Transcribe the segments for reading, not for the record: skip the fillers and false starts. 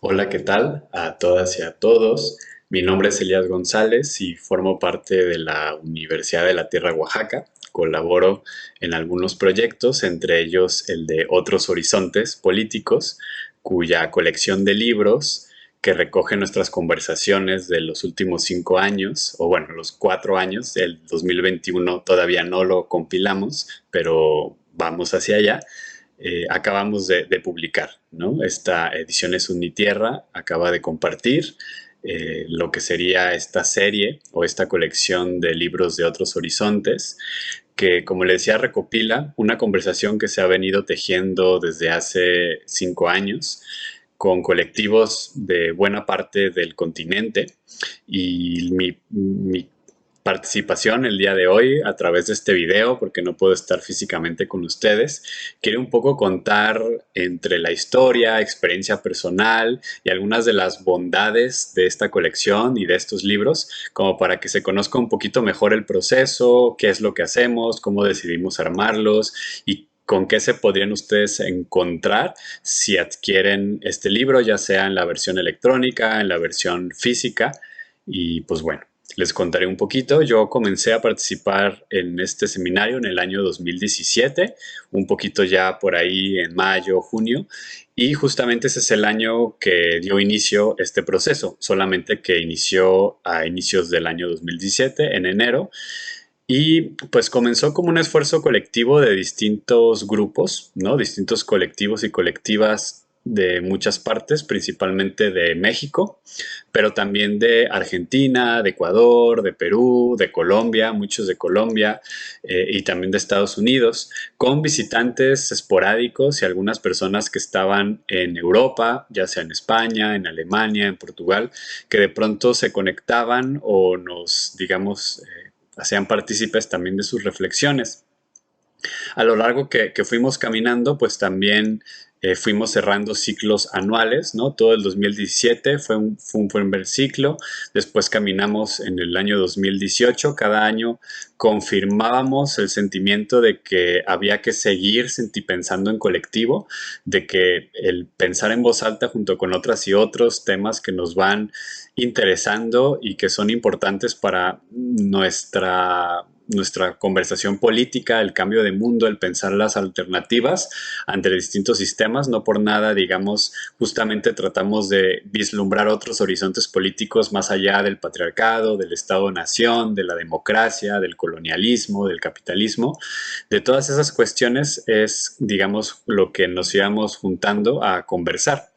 Hola, ¿qué tal? A todas y a todos. Mi nombre es Elías González y formo parte de la Universidad de la Tierra Oaxaca. Colaboro en algunos proyectos, entre ellos el de Otros Horizontes Políticos, cuya colección de libros que recoge nuestras conversaciones de los últimos 5 años, o bueno, los 4 años, el 2021 todavía no lo compilamos, pero vamos hacia allá. Acabamos de publicar, ¿no? Esta edición es Unitierra, acaba de compartir lo que sería esta serie o esta colección de libros de otros horizontes, que como le decía recopila una conversación que se ha venido tejiendo desde hace 5 años con colectivos de buena parte del continente y mi participación el día de hoy a través de este video, porque no puedo estar físicamente con ustedes, quiere un poco contar entre la historia, experiencia personal y algunas de las bondades de esta colección y de estos libros, como para que se conozca un poquito mejor el proceso, qué es lo que hacemos, cómo decidimos armarlos y con qué se podrían ustedes encontrar si adquieren este libro, ya sea en la versión electrónica, en la versión física. Y pues bueno, les contaré un poquito. Yo comencé a participar en este seminario en el año 2017, un poquito ya por ahí en mayo, junio, y justamente ese es el año que dio inicio este proceso, solamente que inició a inicios del año 2017, en enero, y pues comenzó como un esfuerzo colectivo de distintos grupos, ¿no? Distintos colectivos y colectivas de muchas partes, principalmente de México, pero también de Argentina, de Ecuador, de Perú, de Colombia, muchos de Colombia, y también de Estados Unidos, con visitantes esporádicos y algunas personas que estaban en Europa, ya sea en España, en Alemania, en Portugal, que de pronto se conectaban o nos, digamos, hacían partícipes también de sus reflexiones. A lo largo que fuimos caminando, pues también fuimos cerrando ciclos anuales, ¿no? Todo el 2017 fue un buen ciclo. Después caminamos en el año 2018. Cada año confirmábamos el sentimiento de que había que seguir pensando en colectivo, de que el pensar en voz alta junto con otras y otros temas que nos van interesando y que son importantes para nuestra conversación política, el cambio de mundo, el pensar las alternativas ante distintos sistemas. No por nada, digamos, justamente tratamos de vislumbrar otros horizontes políticos más allá del patriarcado, del Estado-nación, de la democracia, del colonialismo, del capitalismo. De todas esas cuestiones es, digamos, lo que nos íbamos juntando a conversar.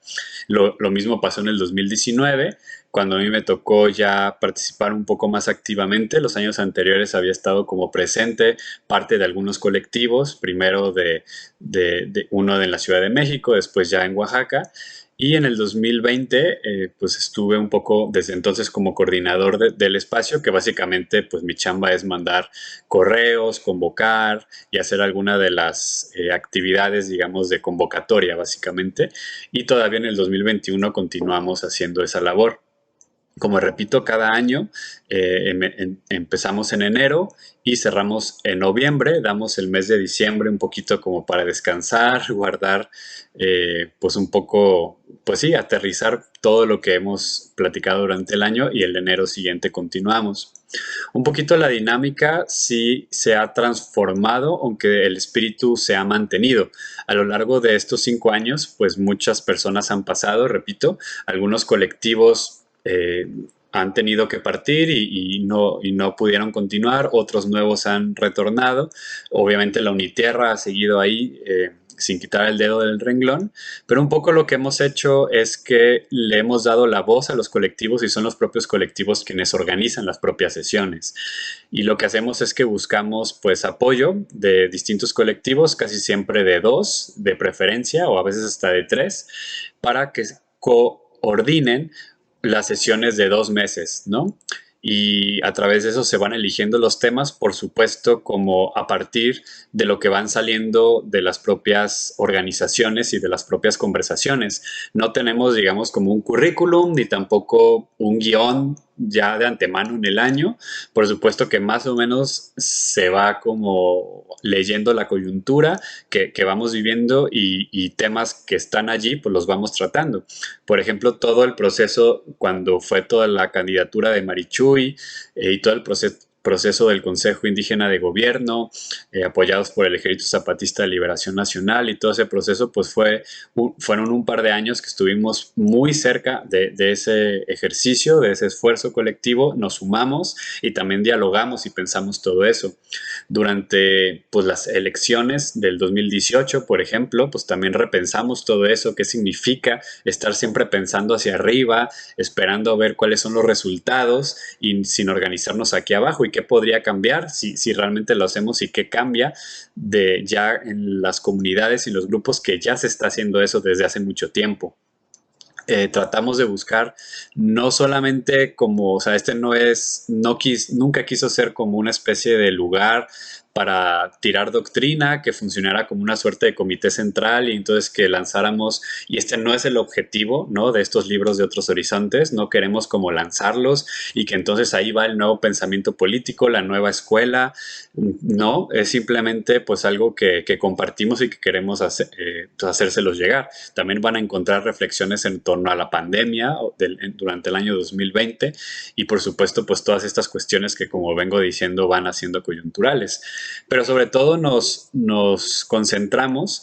Lo mismo pasó en el 2019, cuando a mí me tocó ya participar un poco más activamente. Los años anteriores había estado como presente, parte de algunos colectivos, primero de uno de la Ciudad de México, después ya en Oaxaca. Y en el 2020, pues estuve un poco desde entonces como coordinador del espacio, que básicamente pues mi chamba es mandar correos, convocar y hacer alguna de las actividades, digamos, de convocatoria, básicamente. Y todavía en el 2021 continuamos haciendo esa labor. Como repito, cada año empezamos en enero y cerramos en noviembre, damos el mes de diciembre un poquito como para descansar, guardar, pues un poco, pues sí, aterrizar todo lo que hemos platicado durante el año y el enero siguiente continuamos. Un poquito la dinámica sí se ha transformado, aunque el espíritu se ha mantenido. A lo largo de estos 5 años, pues muchas personas han pasado, repito, algunos colectivos han tenido que partir y no pudieron continuar, otros nuevos han retornado. Obviamente la Unitierra ha seguido ahí sin quitar el dedo del renglón, pero un poco lo que hemos hecho es que le hemos dado la voz a los colectivos y son los propios colectivos quienes organizan las propias sesiones. Y lo que hacemos es que buscamos pues apoyo de distintos colectivos, casi siempre de dos, de preferencia, o a veces hasta de tres, para que coordinen las sesiones de 2 meses, ¿no? Y a través de eso se van eligiendo los temas, por supuesto, como a partir de lo que van saliendo de las propias organizaciones y de las propias conversaciones. No tenemos, digamos, como un currículum ni tampoco un guión ya de antemano en el año. Por supuesto que más o menos se va como leyendo la coyuntura que vamos viviendo y temas que están allí, pues los vamos tratando. Por ejemplo, todo el proceso cuando fue toda la candidatura de Marichuy y todo el proceso del Consejo Indígena de Gobierno, apoyados por el Ejército Zapatista de Liberación Nacional y todo ese proceso, pues fueron un par de años que estuvimos muy cerca de ese ejercicio, de ese esfuerzo colectivo, nos sumamos y también dialogamos y pensamos todo eso. Durante pues, las elecciones del 2018, por ejemplo, pues también repensamos todo eso, qué significa estar siempre pensando hacia arriba, esperando a ver cuáles son los resultados y sin organizarnos aquí abajo y qué podría cambiar si realmente lo hacemos y qué cambia de ya en las comunidades y los grupos que ya se está haciendo eso desde hace mucho tiempo. Tratamos de buscar no solamente como, o sea, este no es, nunca quiso ser como una especie de lugar para tirar doctrina, que funcionara como una suerte de comité central y entonces que lanzáramos, y este no es el objetivo, ¿no? De estos libros de otros horizontes, no queremos como lanzarlos y que entonces ahí va el nuevo pensamiento político, la nueva escuela, no, es simplemente pues algo que compartimos y que queremos hacérselos llegar. También van a encontrar reflexiones en torno a la pandemia durante el año 2020 y por supuesto pues todas estas cuestiones que como vengo diciendo van haciendo coyunturales. Pero sobre todo nos concentramos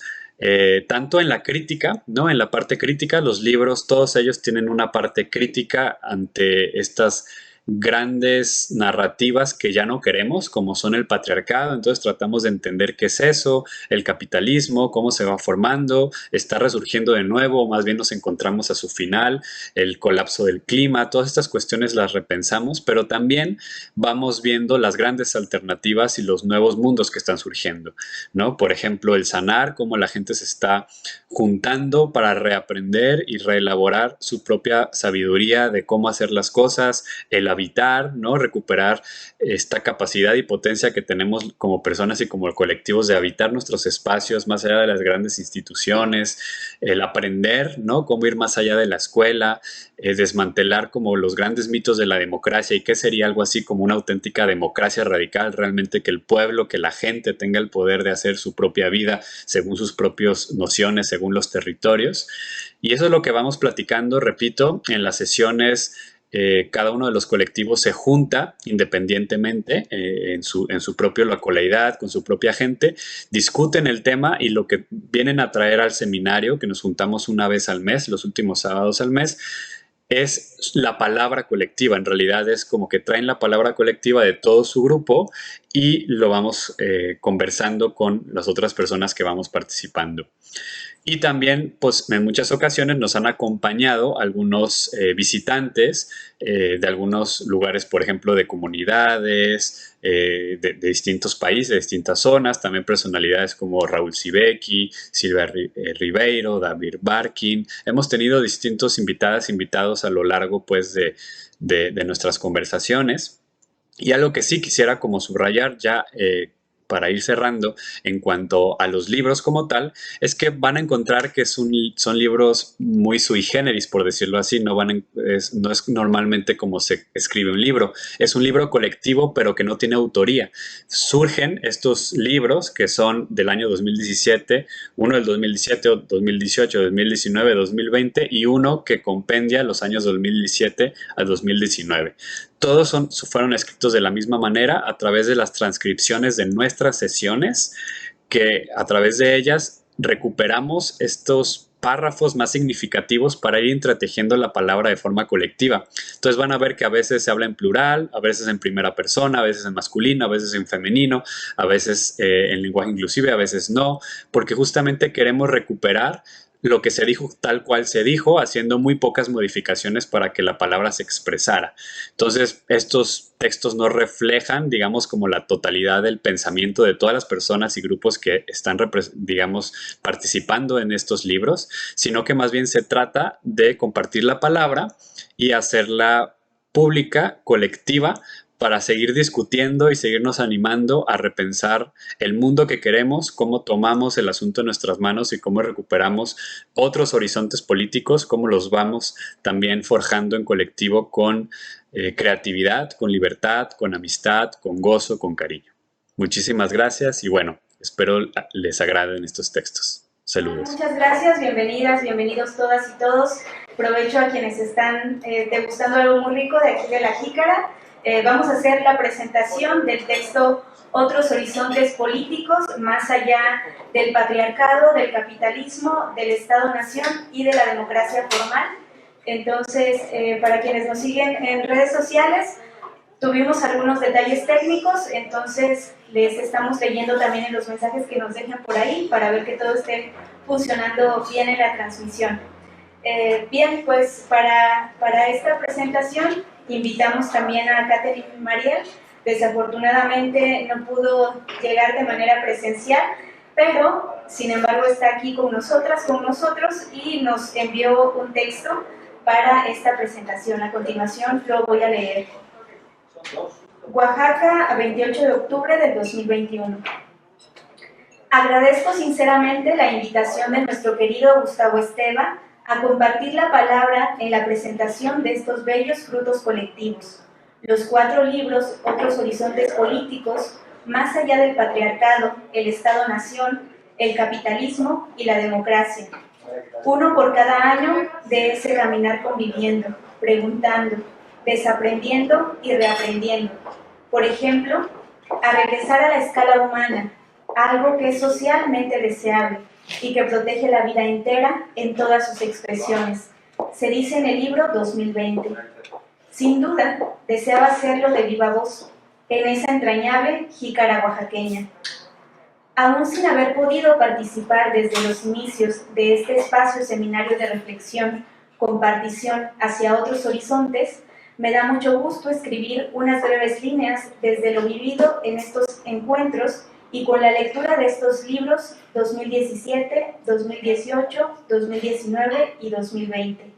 tanto en la crítica, ¿no? En la parte crítica, los libros, todos ellos tienen una parte crítica ante estas grandes narrativas que ya no queremos, como son el patriarcado. Entonces tratamos de entender qué es eso, el capitalismo, cómo se va formando, está resurgiendo de nuevo, o más bien nos encontramos a su final, el colapso del clima, todas estas cuestiones las repensamos, pero también vamos viendo las grandes alternativas y los nuevos mundos que están surgiendo, ¿no? Por ejemplo, el sanar, cómo la gente se está juntando para reaprender y reelaborar su propia sabiduría de cómo hacer las cosas, el habitar, ¿no? Recuperar esta capacidad y potencia que tenemos como personas y como colectivos de habitar nuestros espacios más allá de las grandes instituciones, el aprender, ¿no? Cómo ir más allá de la escuela, desmantelar como los grandes mitos de la democracia y qué sería algo así como una auténtica democracia radical, realmente que el pueblo, que la gente tenga el poder de hacer su propia vida según sus propias nociones, según los territorios. Y eso es lo que vamos platicando, repito, en las sesiones. Cada uno de los colectivos se junta independientemente en su propia localidad, con su propia gente, discuten el tema y lo que vienen a traer al seminario, que nos juntamos una vez al mes, los últimos sábados al mes, es la palabra colectiva. En realidad es como que traen la palabra colectiva de todo su grupo y lo vamos conversando con las otras personas que vamos participando. Y también, pues en muchas ocasiones nos han acompañado algunos visitantes de algunos lugares, por ejemplo, de comunidades, de distintos países, de distintas zonas, también personalidades como Raúl Sibeki, Silvia Ribeiro, David Barkin. Hemos tenido distintos invitados a lo largo, pues, de nuestras conversaciones. Y algo que sí quisiera como subrayar ya para ir cerrando en cuanto a los libros como tal, es que van a encontrar que son libros muy sui generis, por decirlo así, no es normalmente como se escribe un libro, es un libro colectivo pero que no tiene autoría. Surgen estos libros que son del año 2017, uno del 2017, 2018, 2019, 2020 y uno que compendia los años 2017 a 2019. Todos fueron escritos de la misma manera a través de las transcripciones de nuestras sesiones, que a través de ellas recuperamos estos párrafos más significativos para ir entretejiendo la palabra de forma colectiva. Entonces van a ver que a veces se habla en plural, a veces en primera persona, a veces en masculino, a veces en femenino, a veces en lenguaje inclusive, a veces no, porque justamente queremos recuperar lo que se dijo tal cual se dijo, haciendo muy pocas modificaciones para que la palabra se expresara. Entonces, estos textos no reflejan, digamos, como la totalidad del pensamiento de todas las personas y grupos que están, digamos, participando en estos libros, sino que más bien se trata de compartir la palabra y hacerla pública, colectiva, para seguir discutiendo y seguirnos animando a repensar el mundo que queremos, cómo tomamos el asunto en nuestras manos y cómo recuperamos otros horizontes políticos, cómo los vamos también forjando en colectivo con creatividad, con libertad, con amistad, con gozo, con cariño. Muchísimas gracias y bueno, espero les agraden estos textos. Saludos. Muchas gracias, bienvenidas, bienvenidos todas y todos. Provecho a quienes están degustando algo muy rico de aquí de La Jícara. Vamos a hacer la presentación del texto Otros horizontes políticos, más allá del patriarcado, del capitalismo, del Estado-nación y de la democracia formal. Entonces, para quienes nos siguen en redes sociales, tuvimos algunos detalles técnicos, entonces les estamos leyendo también en los mensajes que nos dejan por ahí para ver que todo esté funcionando bien en la transmisión. Bien, pues para esta presentación invitamos también a Catherine Mariel. Desafortunadamente no pudo llegar de manera presencial, pero sin embargo está aquí con nosotras, con nosotros y nos envió un texto para esta presentación. A continuación lo voy a leer. Oaxaca, 28 de octubre del 2021. Agradezco sinceramente la invitación de nuestro querido Gustavo Esteva a compartir la palabra en la presentación de estos bellos frutos colectivos, los 4 libros Otros horizontes políticos, más allá del patriarcado, el Estado-nación, el capitalismo y la democracia. Uno por cada año de ese caminar conviviendo, preguntando, desaprendiendo y reaprendiendo. Por ejemplo, a regresar a la escala humana, algo que es socialmente deseable y que protege la vida entera en todas sus expresiones. Se dice en el libro 2020. Sin duda, deseaba hacerlo de viva voz, en esa entrañable jícara oaxaqueña. Aún sin haber podido participar desde los inicios de este espacio seminario de reflexión, compartición hacia otros horizontes, me da mucho gusto escribir unas breves líneas desde lo vivido en estos encuentros y con la lectura de estos libros 2017, 2018, 2019 y 2020,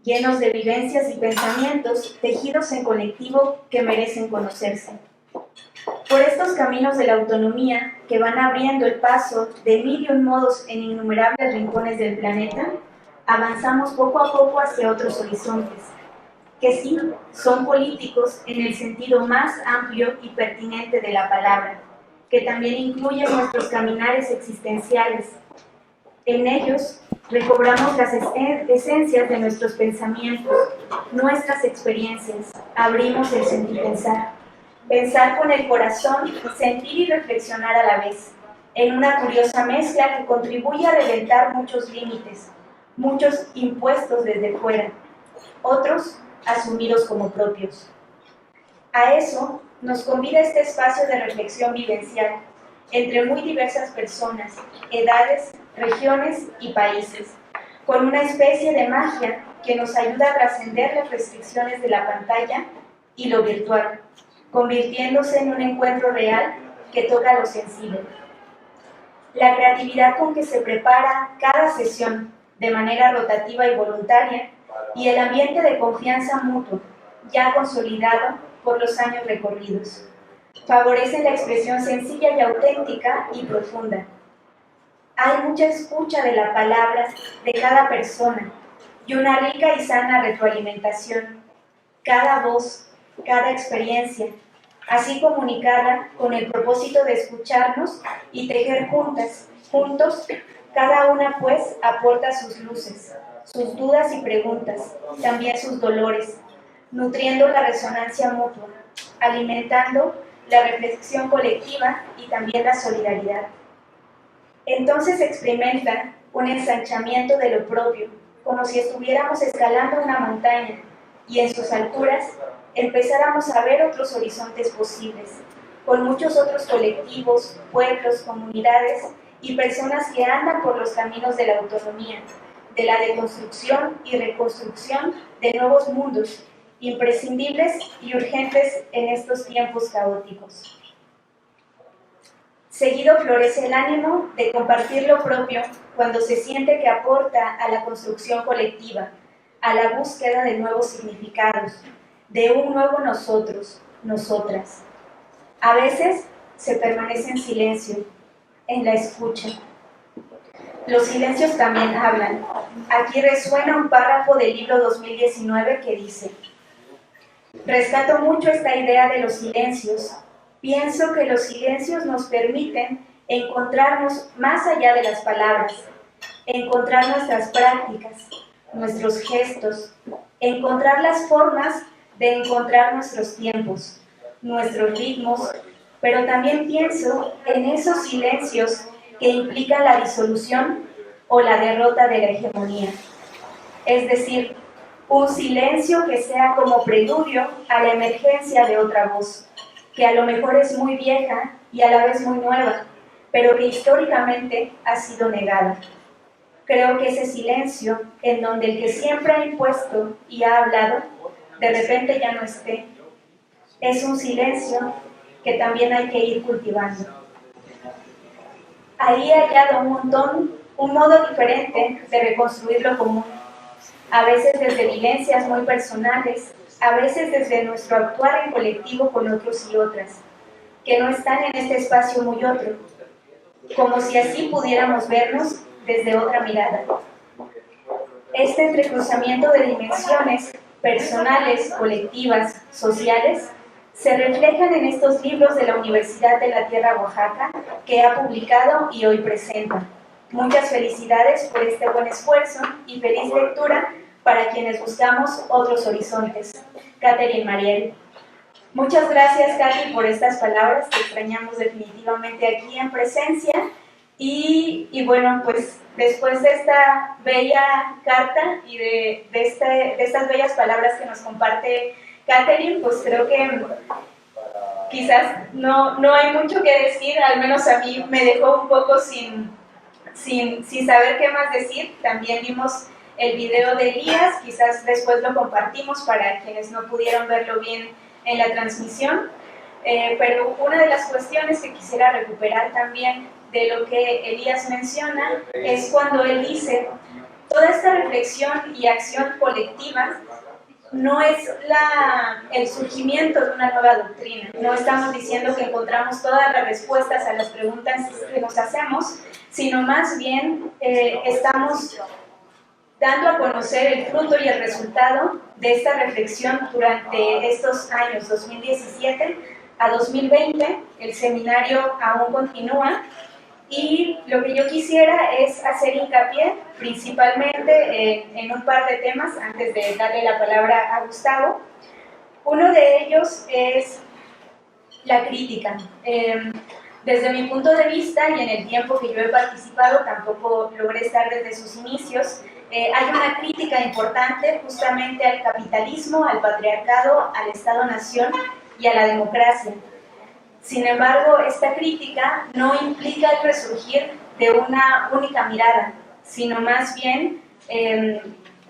llenos de vivencias y pensamientos tejidos en colectivo que merecen conocerse. Por estos caminos de la autonomía que van abriendo el paso de mil y un modos en innumerables rincones del planeta, avanzamos poco a poco hacia otros horizontes, que sí son políticos en el sentido más amplio y pertinente de la palabra, que también incluyen nuestros caminares existenciales. En ellos recobramos las esencias de nuestros pensamientos, nuestras experiencias, abrimos el sentir pensar. Pensar con el corazón, sentir y reflexionar a la vez, en una curiosa mezcla que contribuye a reventar muchos límites, muchos impuestos desde fuera, otros asumidos como propios. A eso nos convida este espacio de reflexión vivencial entre muy diversas personas, edades, regiones y países, con una especie de magia que nos ayuda a trascender las restricciones de la pantalla y lo virtual, convirtiéndose en un encuentro real que toca lo sensible. La creatividad con que se prepara cada sesión de manera rotativa y voluntaria y el ambiente de confianza mutua, ya consolidado por los años recorridos, favorecen la expresión sencilla y auténtica y profunda. Hay mucha escucha de la palabra de cada persona y una rica y sana retroalimentación. Cada voz, cada experiencia, así comunicada con el propósito de escucharnos y tejer juntas, juntos, cada una pues aporta sus luces, sus dudas y preguntas, también sus dolores, nutriendo la resonancia mutua, alimentando la reflexión colectiva y también la solidaridad. Entonces experimenta un ensanchamiento de lo propio, como si estuviéramos escalando una montaña y en sus alturas empezáramos a ver otros horizontes posibles, con muchos otros colectivos, pueblos, comunidades y personas que andan por los caminos de la autonomía, de la deconstrucción y reconstrucción de nuevos mundos, imprescindibles y urgentes en estos tiempos caóticos. Seguido florece el ánimo de compartir lo propio cuando se siente que aporta a la construcción colectiva, a la búsqueda de nuevos significados, de un nuevo nosotros, nosotras. A veces se permanece en silencio, en la escucha. Los silencios también hablan. Aquí resuena un párrafo del libro 2019 que dice: rescato mucho esta idea de los silencios. Pienso que los silencios nos permiten encontrarnos más allá de las palabras, encontrar nuestras prácticas, nuestros gestos, encontrar las formas de encontrar nuestros tiempos, nuestros ritmos, pero también pienso en esos silencios que implican la disolución o la derrota de la hegemonía. Es decir, un silencio que sea como preludio a la emergencia de otra voz, que a lo mejor es muy vieja y a la vez muy nueva, pero que históricamente ha sido negada. Creo que ese silencio, en donde el que siempre ha impuesto y ha hablado, de repente ya no esté, es un silencio que también hay que ir cultivando. Ahí he hallado un modo diferente de reconstruir lo común, a veces desde vivencias muy personales, a veces desde nuestro actuar en colectivo con otros y otras, que no están en este espacio muy otro, como si así pudiéramos vernos desde otra mirada. Este entrecruzamiento de dimensiones personales, colectivas, sociales, se reflejan en estos libros de la Universidad de la Tierra Oaxaca que ha publicado y hoy presenta. Muchas felicidades por este buen esfuerzo y feliz lectura para quienes buscamos otros horizontes. Catherine Mariel. Muchas gracias, Katy, por estas palabras que extrañamos definitivamente aquí en presencia. Y bueno, pues después de esta bella carta y de estas bellas palabras que nos comparte Catherine, pues creo que quizás no hay mucho que decir, al menos a mí me dejó un poco sin saber qué más decir. También vimos el video de Elías, quizás después lo compartimos para quienes no pudieron verlo bien en la transmisión, pero una de las cuestiones que quisiera recuperar también de lo que Elías menciona es cuando él dice: toda esta reflexión y acción colectiva no es el surgimiento de una nueva doctrina. No estamos diciendo que encontramos todas las respuestas a las preguntas que nos hacemos, sino más bien estamos dando a conocer el fruto y el resultado de esta reflexión durante estos años, 2017 a 2020. El seminario aún continúa y lo que yo quisiera es hacer hincapié principalmente en un par de temas antes de darle la palabra a Gustavo. Uno de ellos es la crítica. Desde mi punto de vista y en el tiempo que yo he participado, tampoco logré estar desde sus inicios, hay una crítica importante justamente al capitalismo, al patriarcado, al Estado-nación y a la democracia. Sin embargo, esta crítica no implica el resurgir de una única mirada, sino más bien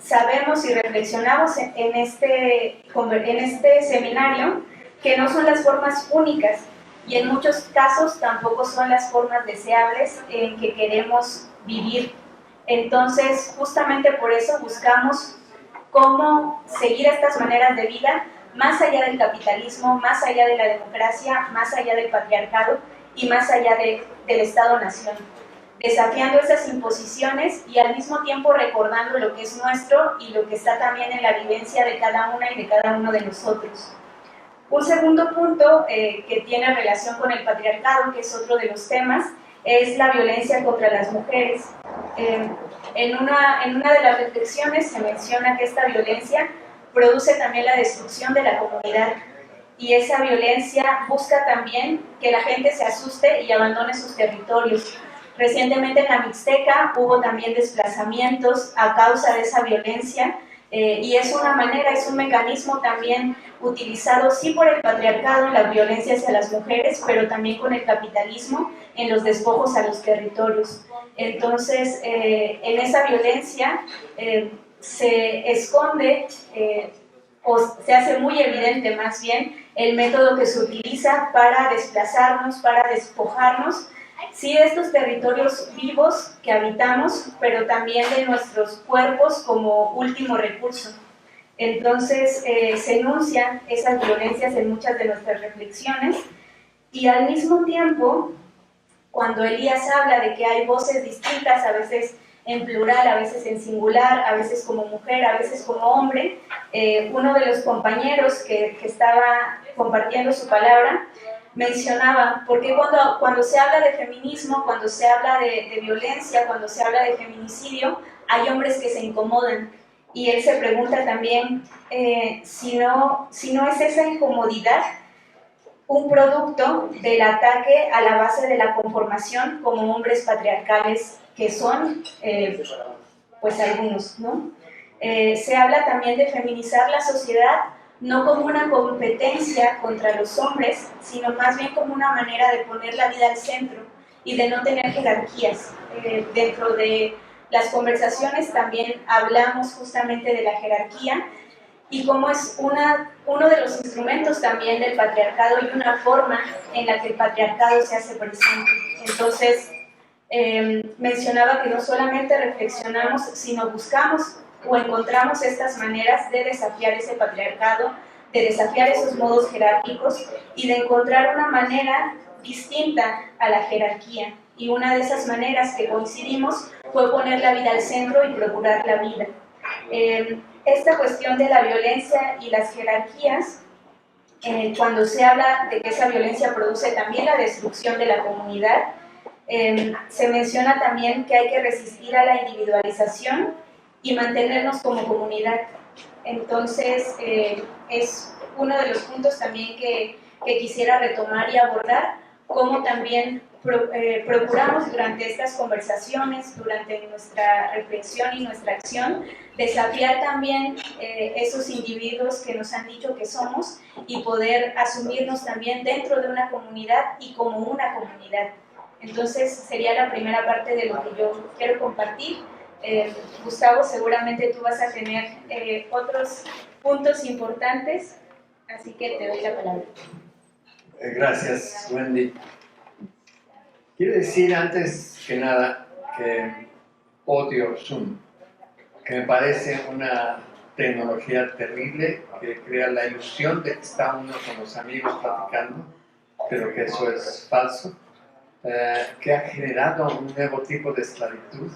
sabemos y reflexionamos en este seminario que no son las formas únicas y en muchos casos tampoco son las formas deseables en que queremos vivir. Entonces, justamente por eso buscamos cómo seguir estas maneras de vida más allá del capitalismo, más allá de la democracia, más allá del patriarcado y más allá del Estado-nación, desafiando esas imposiciones y al mismo tiempo recordando lo que es nuestro y lo que está también en la vivencia de cada una y de cada uno de nosotros. Un segundo punto que tiene relación con el patriarcado, que es otro de los temas, es la violencia contra las mujeres. En una de las reflexiones se menciona que esta violencia produce también la destrucción de la comunidad y esa violencia busca también que la gente se asuste y abandone sus territorios. Recientemente en la Mixteca hubo también desplazamientos a causa de esa violencia y es una manera, es un mecanismo también utilizado sí por el patriarcado, la violencia hacia las mujeres, pero también con el capitalismo en los despojos a los territorios. Entonces, en esa violencia se esconde o se hace muy evidente más bien el método que se utiliza para desplazarnos, para despojarnos, sí de estos territorios vivos que habitamos, pero también de nuestros cuerpos como último recurso. Entonces se enuncian esas violencias en muchas de nuestras reflexiones y al mismo tiempo, cuando Elías habla de que hay voces distintas, a veces en plural, a veces en singular, a veces como mujer, a veces como hombre, uno de los compañeros que estaba compartiendo su palabra mencionaba, porque cuando se habla de feminismo, cuando se habla de violencia, cuando se habla de feminicidio, hay hombres que se incomodan. Y él se pregunta también si no es esa incomodidad un producto del ataque a la base de la conformación como hombres patriarcales que son, pues algunos, ¿no? Se habla también de feminizar la sociedad no como una competencia contra los hombres, sino más bien como una manera de poner la vida al centro y de no tener jerarquías. Dentro de las conversaciones también hablamos justamente de la jerarquía y cómo es uno de los instrumentos también del patriarcado y una forma en la que el patriarcado se hace presente. Entonces, mencionaba que no solamente reflexionamos, sino buscamos o encontramos estas maneras de desafiar ese patriarcado, de desafiar esos modos jerárquicos y de encontrar una manera distinta a la jerarquía. Y una de esas maneras que coincidimos fue poner la vida al centro y procurar la vida. Esta cuestión de la violencia y las jerarquías, cuando se habla de que esa violencia produce también la destrucción de la comunidad, se menciona también que hay que resistir a la individualización y mantenernos como comunidad. Entonces, es uno de los puntos también que quisiera retomar y abordar, cómo también procuramos durante estas conversaciones, durante nuestra reflexión y nuestra acción, desafiar también esos individuos que nos han dicho que somos y poder asumirnos también dentro de una comunidad y como una comunidad. Entonces sería la primera parte de lo que yo quiero compartir. Gustavo, seguramente tú vas a tener otros puntos importantes, así que te doy la palabra. Gracias, Wendy. Quiero decir antes que nada que odio Zoom, que me parece una tecnología terrible que crea la ilusión de que está uno con los amigos platicando, pero que eso es falso, que ha generado un nuevo tipo de esclavitud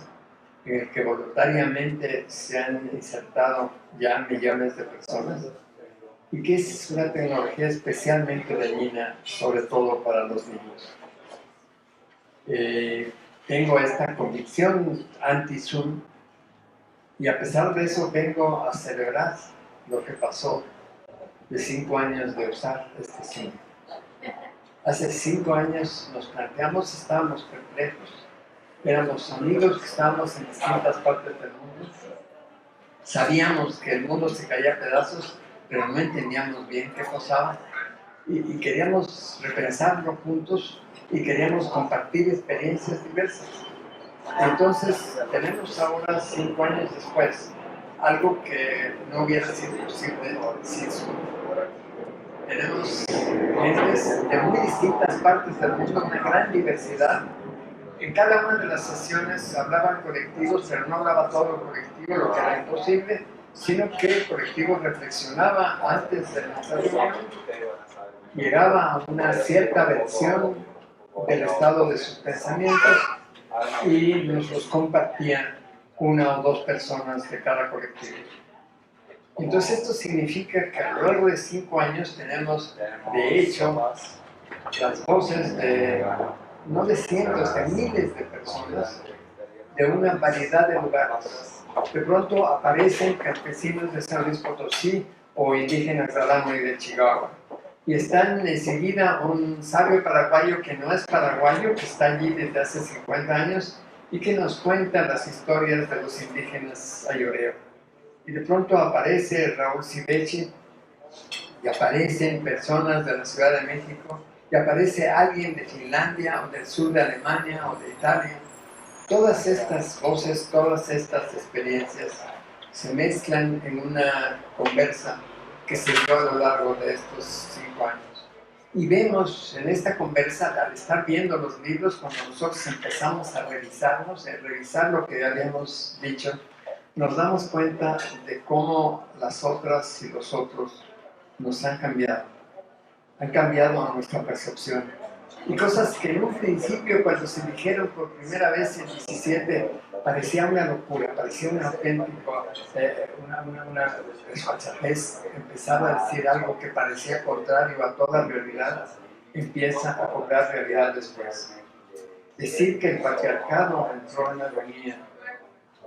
en el que voluntariamente se han insertado ya millones de personas y que es una tecnología especialmente dañina, sobre todo para los niños. Tengo esta convicción anti-Zoom y a pesar de eso vengo a celebrar lo que pasó de 5 años de usar este Zoom. Hace 5 años nos planteamos, estábamos perplejos, éramos amigos que estábamos en distintas partes del mundo, sabíamos que el mundo se caía a pedazos, pero no entendíamos bien qué pasaba y queríamos repensarlo juntos y queríamos compartir experiencias diversas. Entonces tenemos ahora, 5 años después, algo que no hubiera sido posible sin Zoom. Tenemos gentes de muy distintas partes del mundo, una gran diversidad. En cada una de las sesiones hablaban colectivos, pero no hablaba todo el colectivo, lo que era imposible, sino que el colectivo reflexionaba antes de nuestra reunión, llegaba a una cierta versión del estado de sus pensamientos y nos los compartían 1 o 2 personas de cada colectivo. Entonces esto significa que a lo largo de 5 años tenemos, de hecho, las voces de no de cientos, de miles de personas de una variedad de lugares. De pronto aparecen campesinos de San Luis Potosí o indígenas de Álamo y de Chihuahua. Y están enseguida un sabio paraguayo que no es paraguayo, que está allí desde hace 50 años y que nos cuenta las historias de los indígenas ayoreo. Y de pronto aparece Raúl Sivechi y aparecen personas de la Ciudad de México y aparece alguien de Finlandia o del sur de Alemania o de Italia. Todas estas voces, todas estas experiencias se mezclan en una conversa que se dio a lo largo de estos 5 años. Y vemos en esta conversa, al estar viendo los libros, cuando nosotros empezamos a revisarnos, a revisar lo que habíamos dicho, nos damos cuenta de cómo las otras y los otros nos han cambiado a nuestra percepción. Y cosas que en un principio, cuando se dijeron por primera vez en 17, parecía una locura, parecía un auténtico, una desfachatez. Empezaba a decir algo que parecía contrario a toda realidad, empieza a cobrar realidad después. Decir que el patriarcado entró en agonía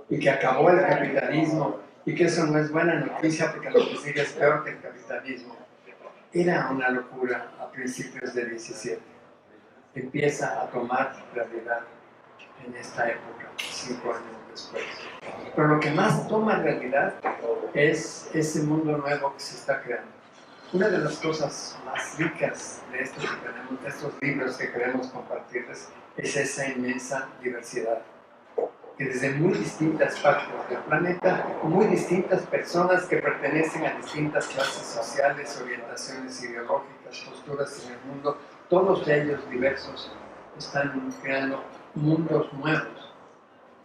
y que acabó el capitalismo y que eso no es buena noticia porque lo que sigue es peor que el capitalismo, era una locura a principios del 17. Empieza a tomar realidad en esta época, 5 años después. Pero lo que más toma realidad es ese mundo nuevo que se está creando. Una de las cosas más ricas de esto que tenemos, de estos libros que queremos compartirles, es esa inmensa diversidad. Que desde muy distintas partes del planeta, muy distintas personas que pertenecen a distintas clases sociales, orientaciones ideológicas, posturas en el mundo, todos ellos diversos, están creando mundos nuevos.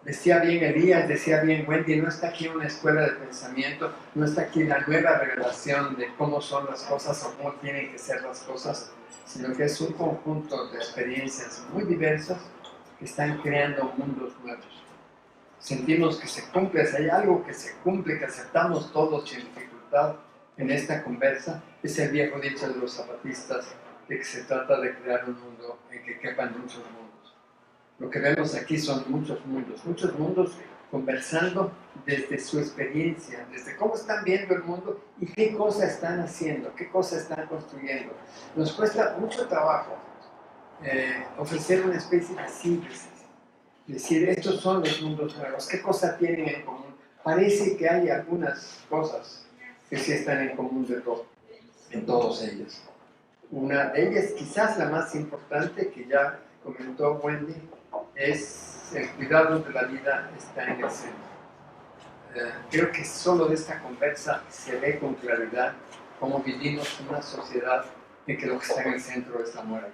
Decía bien Elías, decía bien Wendy, no está aquí una escuela de pensamiento, no está aquí la nueva revelación de cómo son las cosas o cómo tienen que ser las cosas, sino que es un conjunto de experiencias muy diversas que están creando mundos nuevos. Sentimos que se cumple, si hay algo que se cumple, que aceptamos todos sin dificultad en esta conversa, es el viejo dicho de los zapatistas de que se trata de crear un mundo en que quepan muchos mundos. Lo que vemos aquí son muchos mundos conversando desde su experiencia, desde cómo están viendo el mundo y qué cosa están haciendo, qué cosa están construyendo. Nos cuesta mucho trabajo ofrecer una especie de síntesis. Decir, estos son los mundos nuevos, ¿qué cosas tienen en común? Parece que hay algunas cosas que sí están en común en todos ellos. Una de ellas, quizás la más importante, que ya comentó Wendy, es el cuidado de la vida está en el centro. Creo que solo de esta conversa se ve con claridad cómo vivimos una sociedad en que lo que está en el centro es la muerte.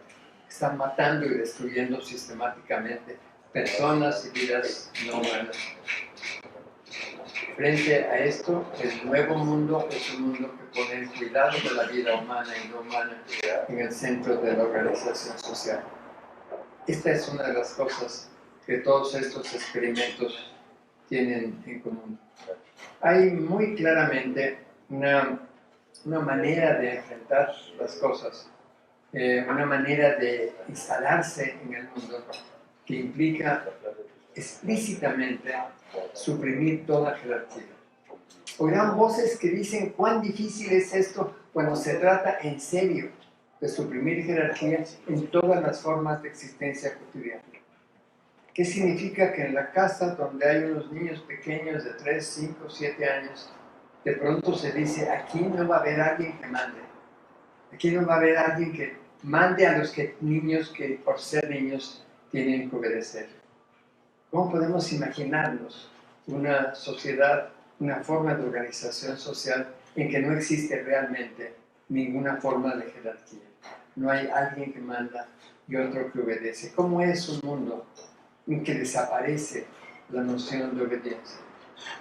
Están matando y destruyendo sistemáticamente personas y vidas no humanas. Frente a esto, el nuevo mundo es un mundo que pone el cuidado de la vida humana y no humana en el centro de la organización social. Esta es una de las cosas que todos estos experimentos tienen en común. Hay muy claramente una manera de enfrentar las cosas, una manera de instalarse en el mundo que implica explícitamente suprimir toda jerarquía. Oirán voces que dicen cuán difícil es esto cuando se trata en serio de suprimir jerarquías en todas las formas de existencia cotidiana. ¿Qué significa que en la casa donde hay unos niños pequeños de 3, 5, 7 años, de pronto se dice, aquí no va a haber alguien que mande? Aquí no va a haber alguien que mande a los niños que por ser niños tienen que obedecer. ¿Cómo podemos imaginarnos una sociedad, una forma de organización social en que no existe realmente ninguna forma de jerarquía? No hay alguien que manda y otro que obedece. ¿Cómo es un mundo en que desaparece la noción de obediencia?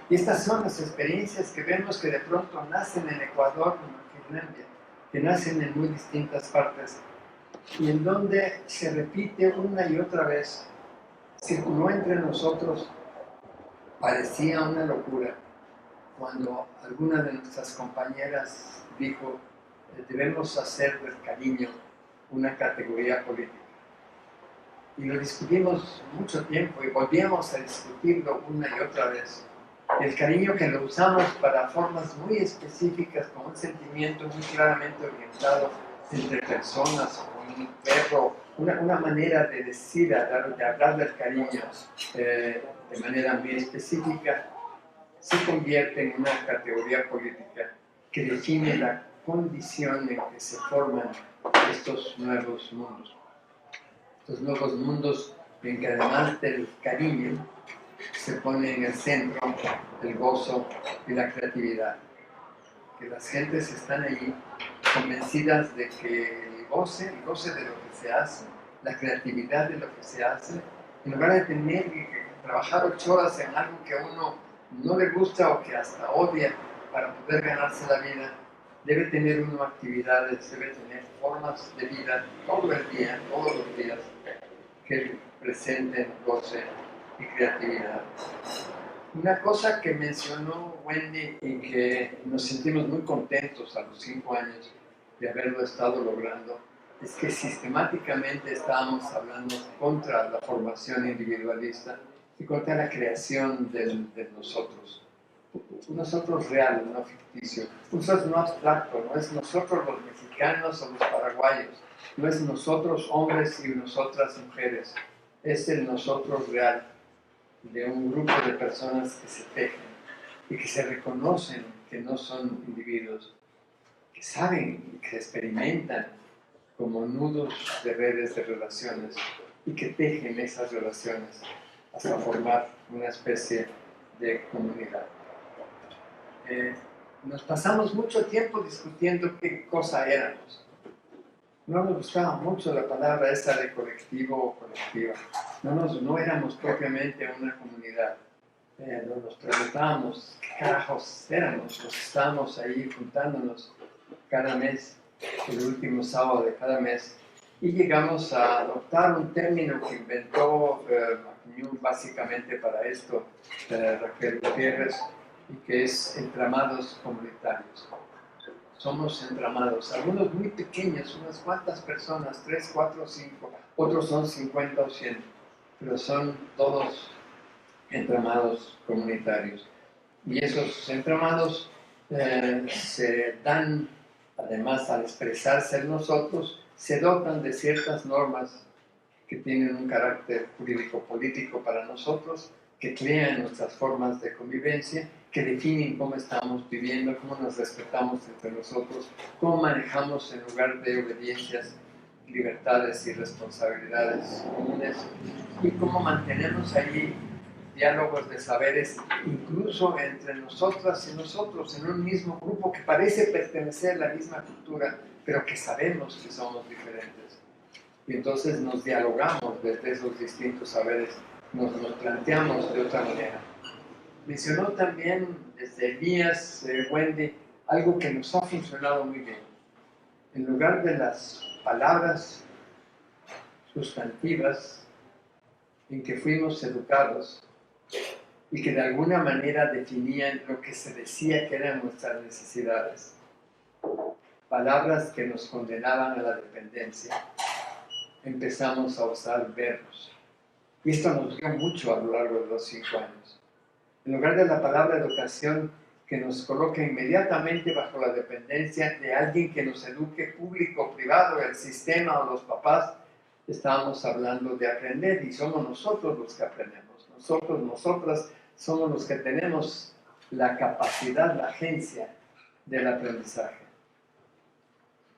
Y estas son las experiencias que vemos que de pronto nacen en Ecuador como en Finlandia, que nacen en muy distintas partes y en donde se repite una y otra vez. Circuló entre nosotros, parecía una locura, cuando alguna de nuestras compañeras dijo, debemos hacer del cariño una categoría política. Y lo discutimos mucho tiempo y volvíamos a discutirlo una y otra vez. El cariño que lo usamos para formas muy específicas, con un sentimiento muy claramente orientado entre personas, con un perro, una manera de decir, de hablar del cariño de manera muy específica, se convierte en una categoría política que define la condición en que se forman estos nuevos mundos. Estos nuevos mundos en que además del cariño se pone en el centro el gozo y la creatividad. Que las gentes están allí convencidas de que el goce de lo que se hace, la creatividad de lo que se hace, en lugar de tener que trabajar 8 horas en algo que uno no le gusta o que hasta odia para poder ganarse la vida, debe tener uno actividades, debe tener formas de vida todo el día, todos los días, que presenten goce y creatividad. Una cosa que mencionó Wendy y que nos sentimos muy contentos a los 5 años de haberlo estado logrando, es que sistemáticamente estábamos hablando contra la formación individualista y contra la creación de nosotros. Un nosotros real, no ficticio. Un nosotros no abstracto, no es nosotros los mexicanos o los paraguayos, no es nosotros hombres y nosotras mujeres, es el nosotros real, de un grupo de personas que se tejen y que se reconocen que no son individuos, que saben y que experimentan como nudos de redes de relaciones y que tejen esas relaciones hasta formar una especie de comunidad. Nos pasamos mucho tiempo discutiendo qué cosa éramos. No nos gustaba mucho la palabra esa de colectivo o colectiva. No éramos propiamente una comunidad. Nos preguntábamos qué carajos éramos. Nos estábamos ahí juntándonos cada mes, el último sábado de cada mes, y llegamos a adoptar un término que inventó Macñú básicamente para esto, Raquel Gutiérrez, y que es entramados comunitarios. Somos entramados, algunos muy pequeños, unas cuantas personas, 3, 4, 5, otros son 50 o 100, pero son todos entramados comunitarios. Y esos entramados se dan, además al expresarse en nosotros, se dotan de ciertas normas que tienen un carácter jurídico-político para nosotros, que crean nuestras formas de convivencia, que definen cómo estamos viviendo, cómo nos respetamos entre nosotros, cómo manejamos en lugar de obediencias, libertades y responsabilidades comunes, y cómo mantenemos allí diálogos de saberes, incluso entre nosotras y nosotros, en un mismo grupo que parece pertenecer a la misma cultura, pero que sabemos que somos diferentes. Y entonces nos dialogamos desde esos distintos saberes, nos planteamos de otra manera. Mencionó también desde Elías, Wendy, algo que nos ha funcionado muy bien. En lugar de las palabras sustantivas en que fuimos educados y que de alguna manera definían lo que se decía que eran nuestras necesidades, palabras que nos condenaban a la dependencia, empezamos a usar verbos. Y esto nos dio mucho a lo largo de los 5 años. En lugar de la palabra educación, que nos coloca inmediatamente bajo la dependencia de alguien que nos eduque, público o privado, el sistema o los papás, estábamos hablando de aprender, y somos nosotros los que aprendemos. Nosotras somos los que tenemos la capacidad, la agencia del aprendizaje.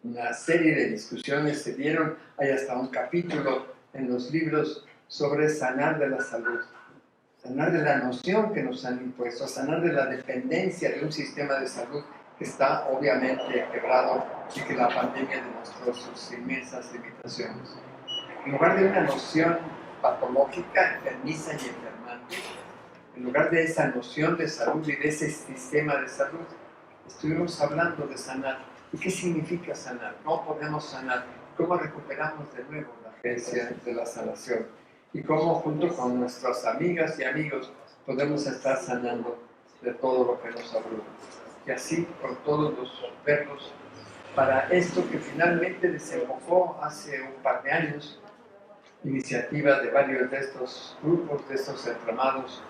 Una serie de discusiones se dieron, hay hasta un capítulo en los libros sobre sanar de la salud, sanar de la noción que nos han impuesto, sanar de la dependencia de un sistema de salud que está obviamente quebrado y que la pandemia demostró sus inmensas limitaciones. En lugar de una noción patológica, enfermiza y enfermante, en lugar de esa noción de salud y de ese sistema de salud, estuvimos hablando de sanar. ¿Y qué significa sanar? ¿Cómo podemos sanar? ¿Cómo recuperamos de nuevo la agencia de la sanación? Y cómo junto con nuestras amigas y amigos podemos estar sanando de todo lo que nos abruma. Y así por todos los verbos, para esto que finalmente desembocó hace un par de años, iniciativa de varios de estos grupos, de estos entramados,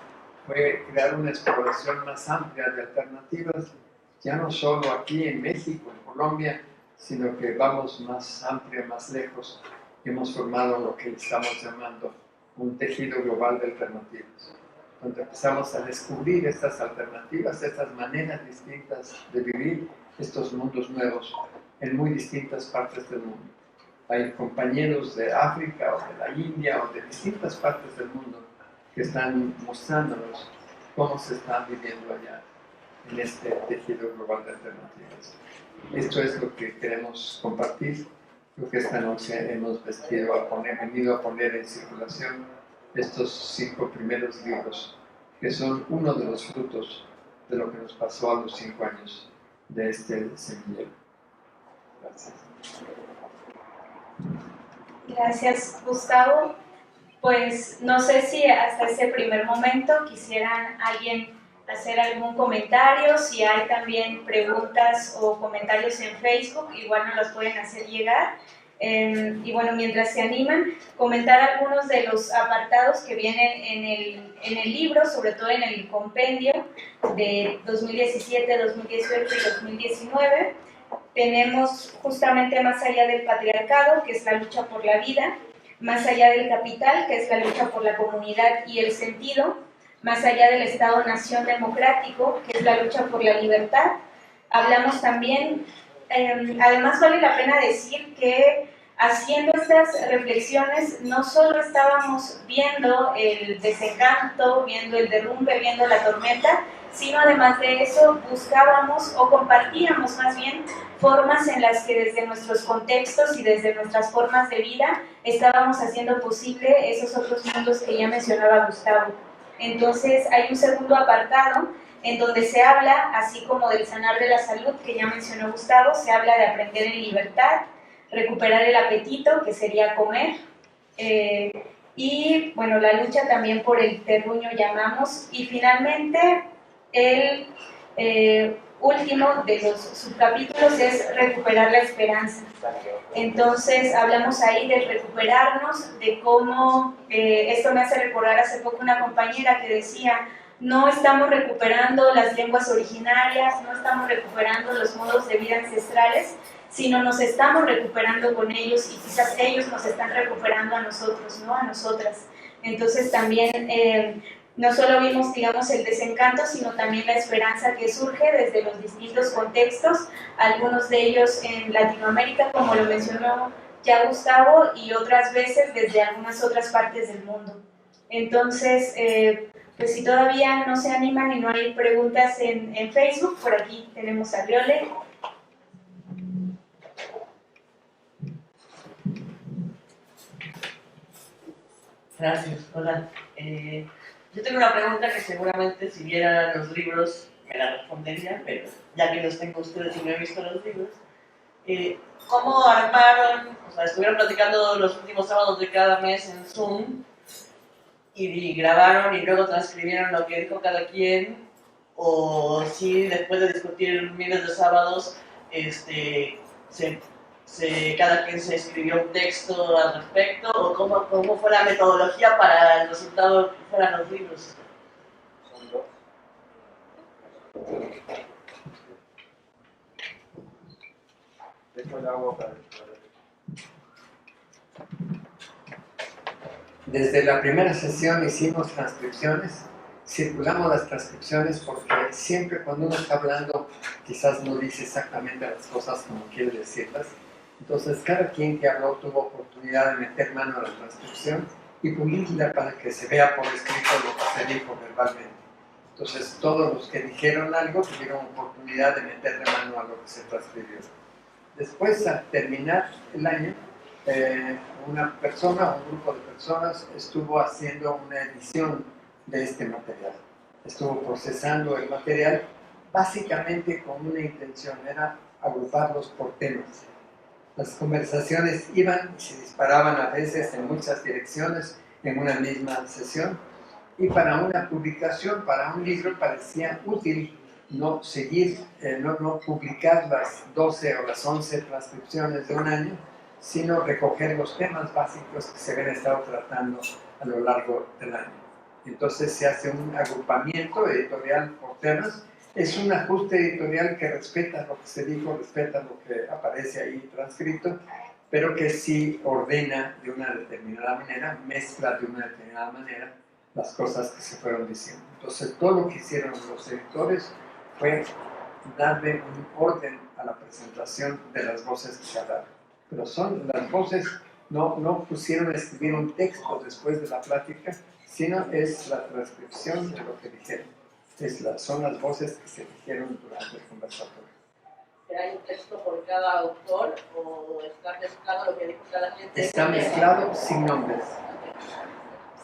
fue crear una exploración más amplia de alternativas, ya no solo aquí en México, en Colombia, sino que vamos más amplio, más lejos, y hemos formado lo que estamos llamando un tejido global de alternativas, donde empezamos a descubrir estas alternativas, estas maneras distintas de vivir estos mundos nuevos en muy distintas partes del mundo. Hay compañeros de África o de la India o de distintas partes del mundo que están mostrándonos cómo se está viviendo allá en este tejido global de alternativas. Esto es lo que queremos compartir. Creo que esta noche hemos venido a poner en circulación estos 5 primeros libros que son uno de los frutos de lo que nos pasó a los 5 años de este semillero. Gracias. Gracias, Gustavo. Pues no sé si hasta ese primer momento quisieran alguien hacer algún comentario, si hay también preguntas o comentarios en Facebook, igual nos las pueden hacer llegar. Y bueno, mientras se animan, comentar algunos de los apartados que vienen en el libro, sobre todo en el compendio de 2017, 2018 y 2019. Tenemos justamente más allá del patriarcado, que es la lucha por la vida, más allá del capital, que es la lucha por la comunidad y el sentido, más allá del Estado-Nación democrático, que es la lucha por la libertad. Hablamos también, además vale la pena decir que haciendo estas reflexiones no solo estábamos viendo el desencanto, viendo el derrumbe, viendo la tormenta, sino además de eso buscábamos o compartíamos más bien formas en las que desde nuestros contextos y desde nuestras formas de vida estábamos haciendo posible esos otros mundos que ya mencionaba Gustavo. Entonces hay un segundo apartado en donde se habla, así como del sanar de la salud que ya mencionó Gustavo, se habla de aprender en libertad, recuperar el apetito, que sería comer, y bueno, la lucha también por el terruño llamamos, y finalmente el último de los subcapítulos es recuperar la esperanza. Entonces hablamos ahí de recuperarnos, de cómo, esto me hace recordar hace poco una compañera que decía, no estamos recuperando las lenguas originarias, no estamos recuperando los modos de vida ancestrales, sino nos estamos recuperando con ellos y quizás ellos nos están recuperando a nosotros, ¿no? A nosotras. Entonces también no solo vimos, digamos, el desencanto, sino también la esperanza que surge desde los distintos contextos, algunos de ellos en Latinoamérica, como lo mencionó ya Gustavo, y otras veces desde algunas otras partes del mundo. Entonces, pues si todavía no se animan y no hay preguntas en Facebook, por aquí tenemos a Viole. Gracias, hola. Yo tengo una pregunta que seguramente si vieran los libros me la respondería, pero ya que los tengo ustedes y no he visto los libros, ¿cómo armaron? O sea, estuvieron platicando los últimos sábados de cada mes en Zoom y grabaron y luego transcribieron lo que dijo cada quien, o si después de discutir miles de sábados, cada quien se escribió un texto al respecto, o cómo fue la metodología para el resultado que fueran los libros. Desde la primera sesión hicimos transcripciones, circulamos las transcripciones porque siempre cuando uno está hablando quizás no dice exactamente las cosas como quiere decirlas. Entonces cada quien que habló tuvo oportunidad de meter mano a la transcripción y pulirla para que se vea por escrito lo que se dijo verbalmente. Entonces todos los que dijeron algo tuvieron oportunidad de meterle mano a lo que se transcribió. Después, al terminar el año, una persona, un grupo de personas estuvo haciendo una edición de este material. Estuvo procesando el material básicamente con una intención, era agruparlos por temas. Las conversaciones iban y se disparaban a veces en muchas direcciones en una misma sesión, y para una publicación, para un libro, parecía útil no seguir, no publicar las 12 o las 11 transcripciones de un año, sino recoger los temas básicos que se habían estado tratando a lo largo del año. Entonces se hace un agrupamiento editorial por temas. Es un ajuste editorial que respeta lo que se dijo, respeta lo que aparece ahí transcrito, pero que sí ordena de una determinada manera, mezcla de una determinada manera las cosas que se fueron diciendo. Entonces todo lo que hicieron los editores fue darle un orden a la presentación de las voces que se hablaron. Pero son las voces, no pusieron a escribir un texto después de la plática, sino es la transcripción de lo que dijeron. Son las voces que se dijeron durante el conversatorio. ¿Hay un texto por cada autor o está mezclado lo que dijo cada gente? Está mezclado sin nombres.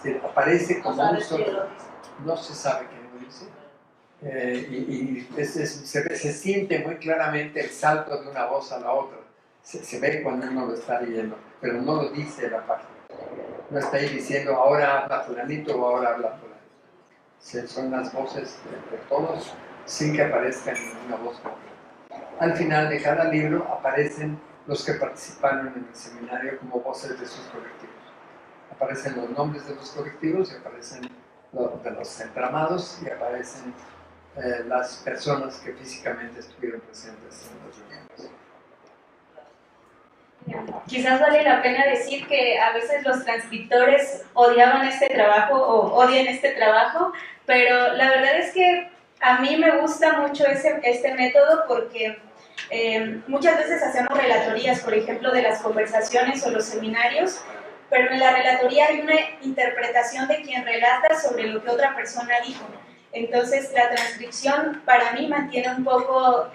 Se aparece como un solo. no se sabe quién lo dice. Se siente muy claramente el salto de una voz a la otra. Se ve cuando uno lo está leyendo, pero no lo dice la página. No está ahí diciendo ahora habla fulanito o ahora habla fulanito. Son las voces de todos sin que aparezca ninguna voz concreta. Al final de cada libro aparecen los que participaron en el seminario como voces de sus colectivos. Aparecen los nombres de los colectivos y aparecen de los entramados y aparecen las personas que físicamente estuvieron presentes en las reuniones. Quizás vale la pena decir que a veces los transcriptores odiaban este trabajo o odian este trabajo, pero la verdad es que a mí me gusta mucho este método porque muchas veces hacemos relatorías, por ejemplo, de las conversaciones o los seminarios, pero en la relatoría hay una interpretación de quien relata sobre lo que otra persona dijo. Entonces, la transcripción para mí mantiene un poco,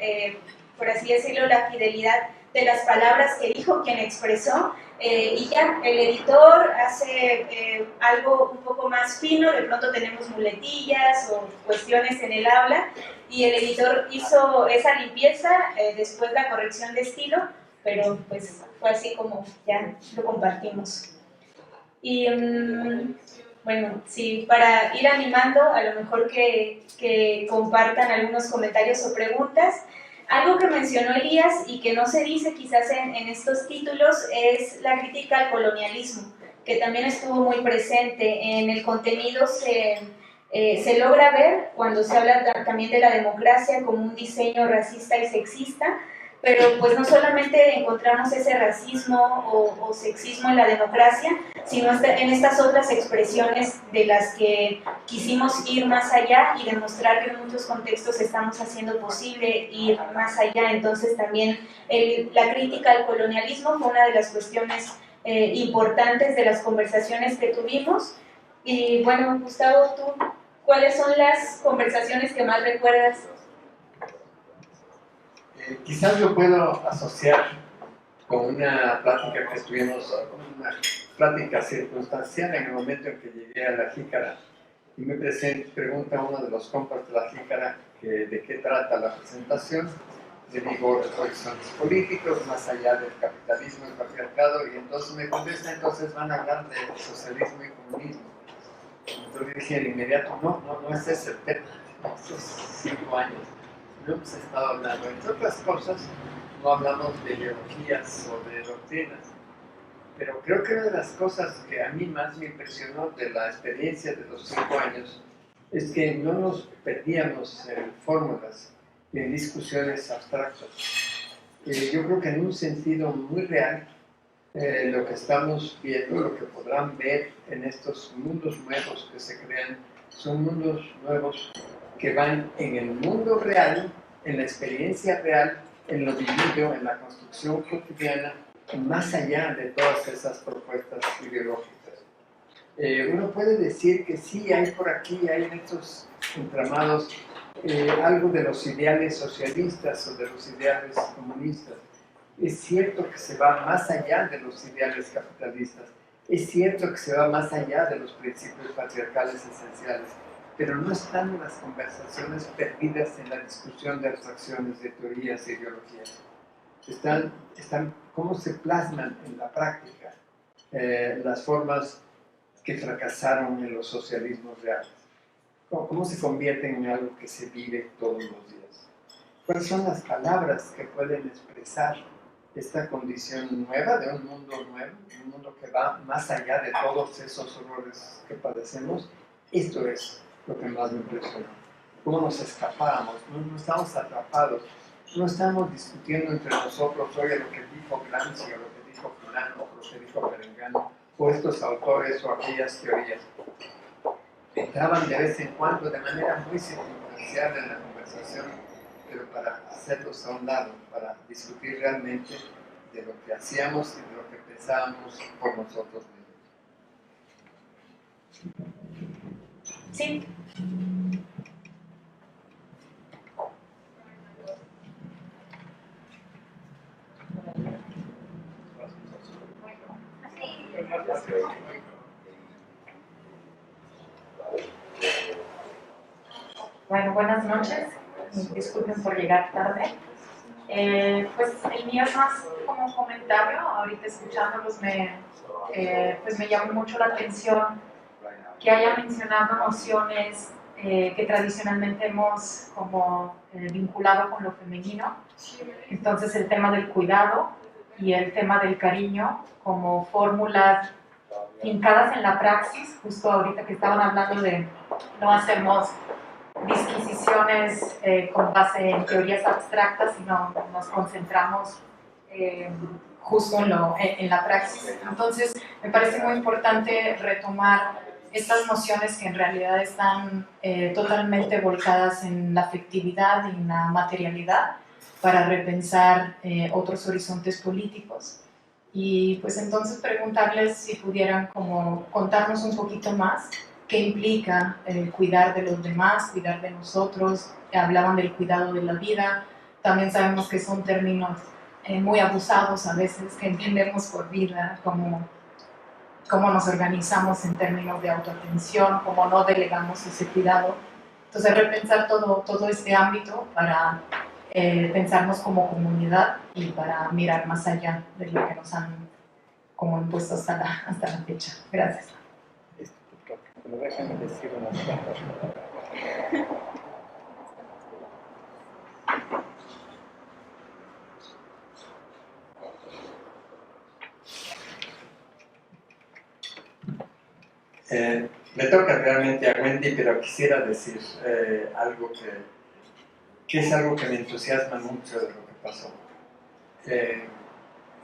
por así decirlo, la fidelidad de las palabras que dijo quien expresó, y ya el editor hace algo un poco más fino, de pronto tenemos muletillas o cuestiones en el habla, y el editor hizo esa limpieza, después la corrección de estilo, pero pues fue así como ya lo compartimos. Y bueno, sí, para ir animando, a lo mejor que compartan algunos comentarios o preguntas. Algo que mencionó Elías y que no se dice quizás en estos títulos es la crítica al colonialismo, que también estuvo muy presente. En el contenido se logra ver cuando se habla también de la democracia como un diseño racista y sexista, pero pues no solamente encontramos ese racismo o sexismo en la democracia, sino en estas otras expresiones de las que quisimos ir más allá y demostrar que en muchos contextos estamos haciendo posible ir más allá. Entonces también la crítica al colonialismo fue una de las cuestiones importantes de las conversaciones que tuvimos. Y bueno, Gustavo, ¿tú cuáles son las conversaciones que más recuerdas? Quizás lo puedo asociar con una plática que tuvimos, una plática circunstancial en el momento en que llegué a La Jícara y me pregunta uno de los compas de La Jícara de qué trata la presentación. Le digo horizontes políticos más allá del capitalismo y el patriarcado, y entonces me contesta, entonces van a hablar de socialismo y comunismo. Entonces le dije de inmediato, no es ese el tema. Estos 5 años no hemos estado hablando, entre otras cosas, no hablamos de ideologías o de doctrinas, pero creo que una de las cosas que a mí más me impresionó de la experiencia de los 5 años es que no nos perdíamos en fórmulas y en discusiones abstractas. Yo creo que en un sentido muy real, lo que estamos viendo, lo que podrán ver en estos mundos nuevos que se crean, son mundos nuevos que van en el mundo real, en la experiencia real, en lo vivido, en la construcción cotidiana, más allá de todas esas propuestas ideológicas. Uno puede decir que sí, hay por aquí, hay en estos entramados algo de los ideales socialistas o de los ideales comunistas. Es cierto que se va más allá de los ideales capitalistas, es cierto que se va más allá de los principios patriarcales esenciales, pero no están las conversaciones perdidas en la discusión de abstracciones, de teorías e ideologías. Están cómo se plasman en la práctica las formas que fracasaron en los socialismos reales. ¿Cómo se convierten en algo que se vive todos los días? ¿Cuáles son las palabras que pueden expresar esta condición nueva de un mundo nuevo, un mundo que va más allá de todos esos horrores que padecemos? Esto es lo que más me impresionó. ¿Cómo nos escapábamos? No estamos atrapados, no estamos discutiendo entre nosotros, oye, lo que dijo Gramsci, o lo que dijo fulano, o lo que dijo Perengano, o estos autores o aquellas teorías. Entraban de vez en cuando de manera muy circunstancial en la conversación, pero para hacerlos a un lado, para discutir realmente de lo que hacíamos y de lo que pensábamos por nosotros mismos. Sí. Bueno, buenas noches. Disculpen por llegar tarde. Pues el mío es más como un comentario. Ahorita escuchándolos pues me llamó mucho la atención que haya mencionado nociones que tradicionalmente hemos como vinculado con lo femenino. Entonces el tema del cuidado y el tema del cariño como fórmulas fincadas en la praxis, justo ahorita que estaban hablando de no hacemos disquisiciones con base en teorías abstractas, sino nos concentramos justo en la praxis. Entonces, me parece muy importante retomar estas nociones que en realidad están totalmente volcadas en la afectividad y en la materialidad para repensar otros horizontes políticos. Y pues entonces preguntarles si pudieran como contarnos un poquito más qué implica cuidar de los demás, cuidar de nosotros. Hablaban del cuidado de la vida, también sabemos que son términos muy abusados a veces, que entendemos por vida, como cómo nos organizamos en términos de autoatención, cómo no delegamos ese cuidado. Entonces repensar todo este ámbito para pensarnos como comunidad y para mirar más allá de lo que nos han como impuesto hasta la fecha. Gracias. Pero déjame decir unas cosas. Le toca realmente a Wendy, pero quisiera decir algo que es algo que me entusiasma mucho de lo que pasó.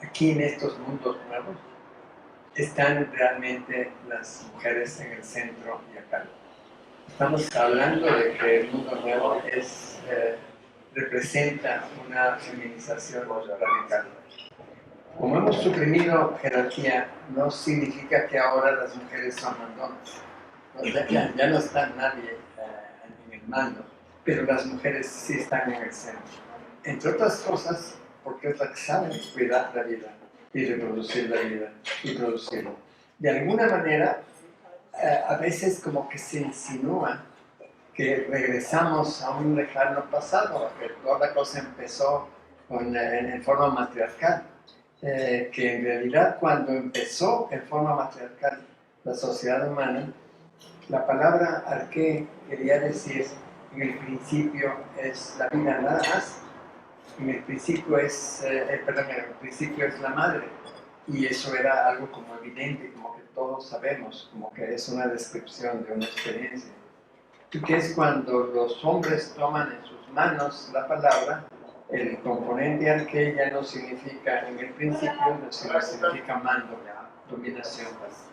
Aquí en estos mundos nuevos están realmente las mujeres en el centro y acá. Estamos hablando de que el mundo nuevo representa una feminización radical. Como hemos suprimido jerarquía, no significa que ahora las mujeres son mandonas. Ya no está nadie en el mando, pero las mujeres sí están en el centro. Entre otras cosas, porque es la que saben cuidar la vida y reproducir la vida y producirlo. De alguna manera, a veces como que se insinúa que regresamos a un lejano pasado, que toda la cosa empezó en forma matriarcal. Que en realidad cuando empezó en forma matriarcal la sociedad humana, la palabra arqué quería decir en el principio es la vida nada más, en el principio es la madre, y eso era algo como evidente, como que todos sabemos, como que es una descripción de una experiencia. Y que es cuando los hombres toman en sus manos la palabra, el componente arqué ya no significa en el principio, sino significa mando, dominación.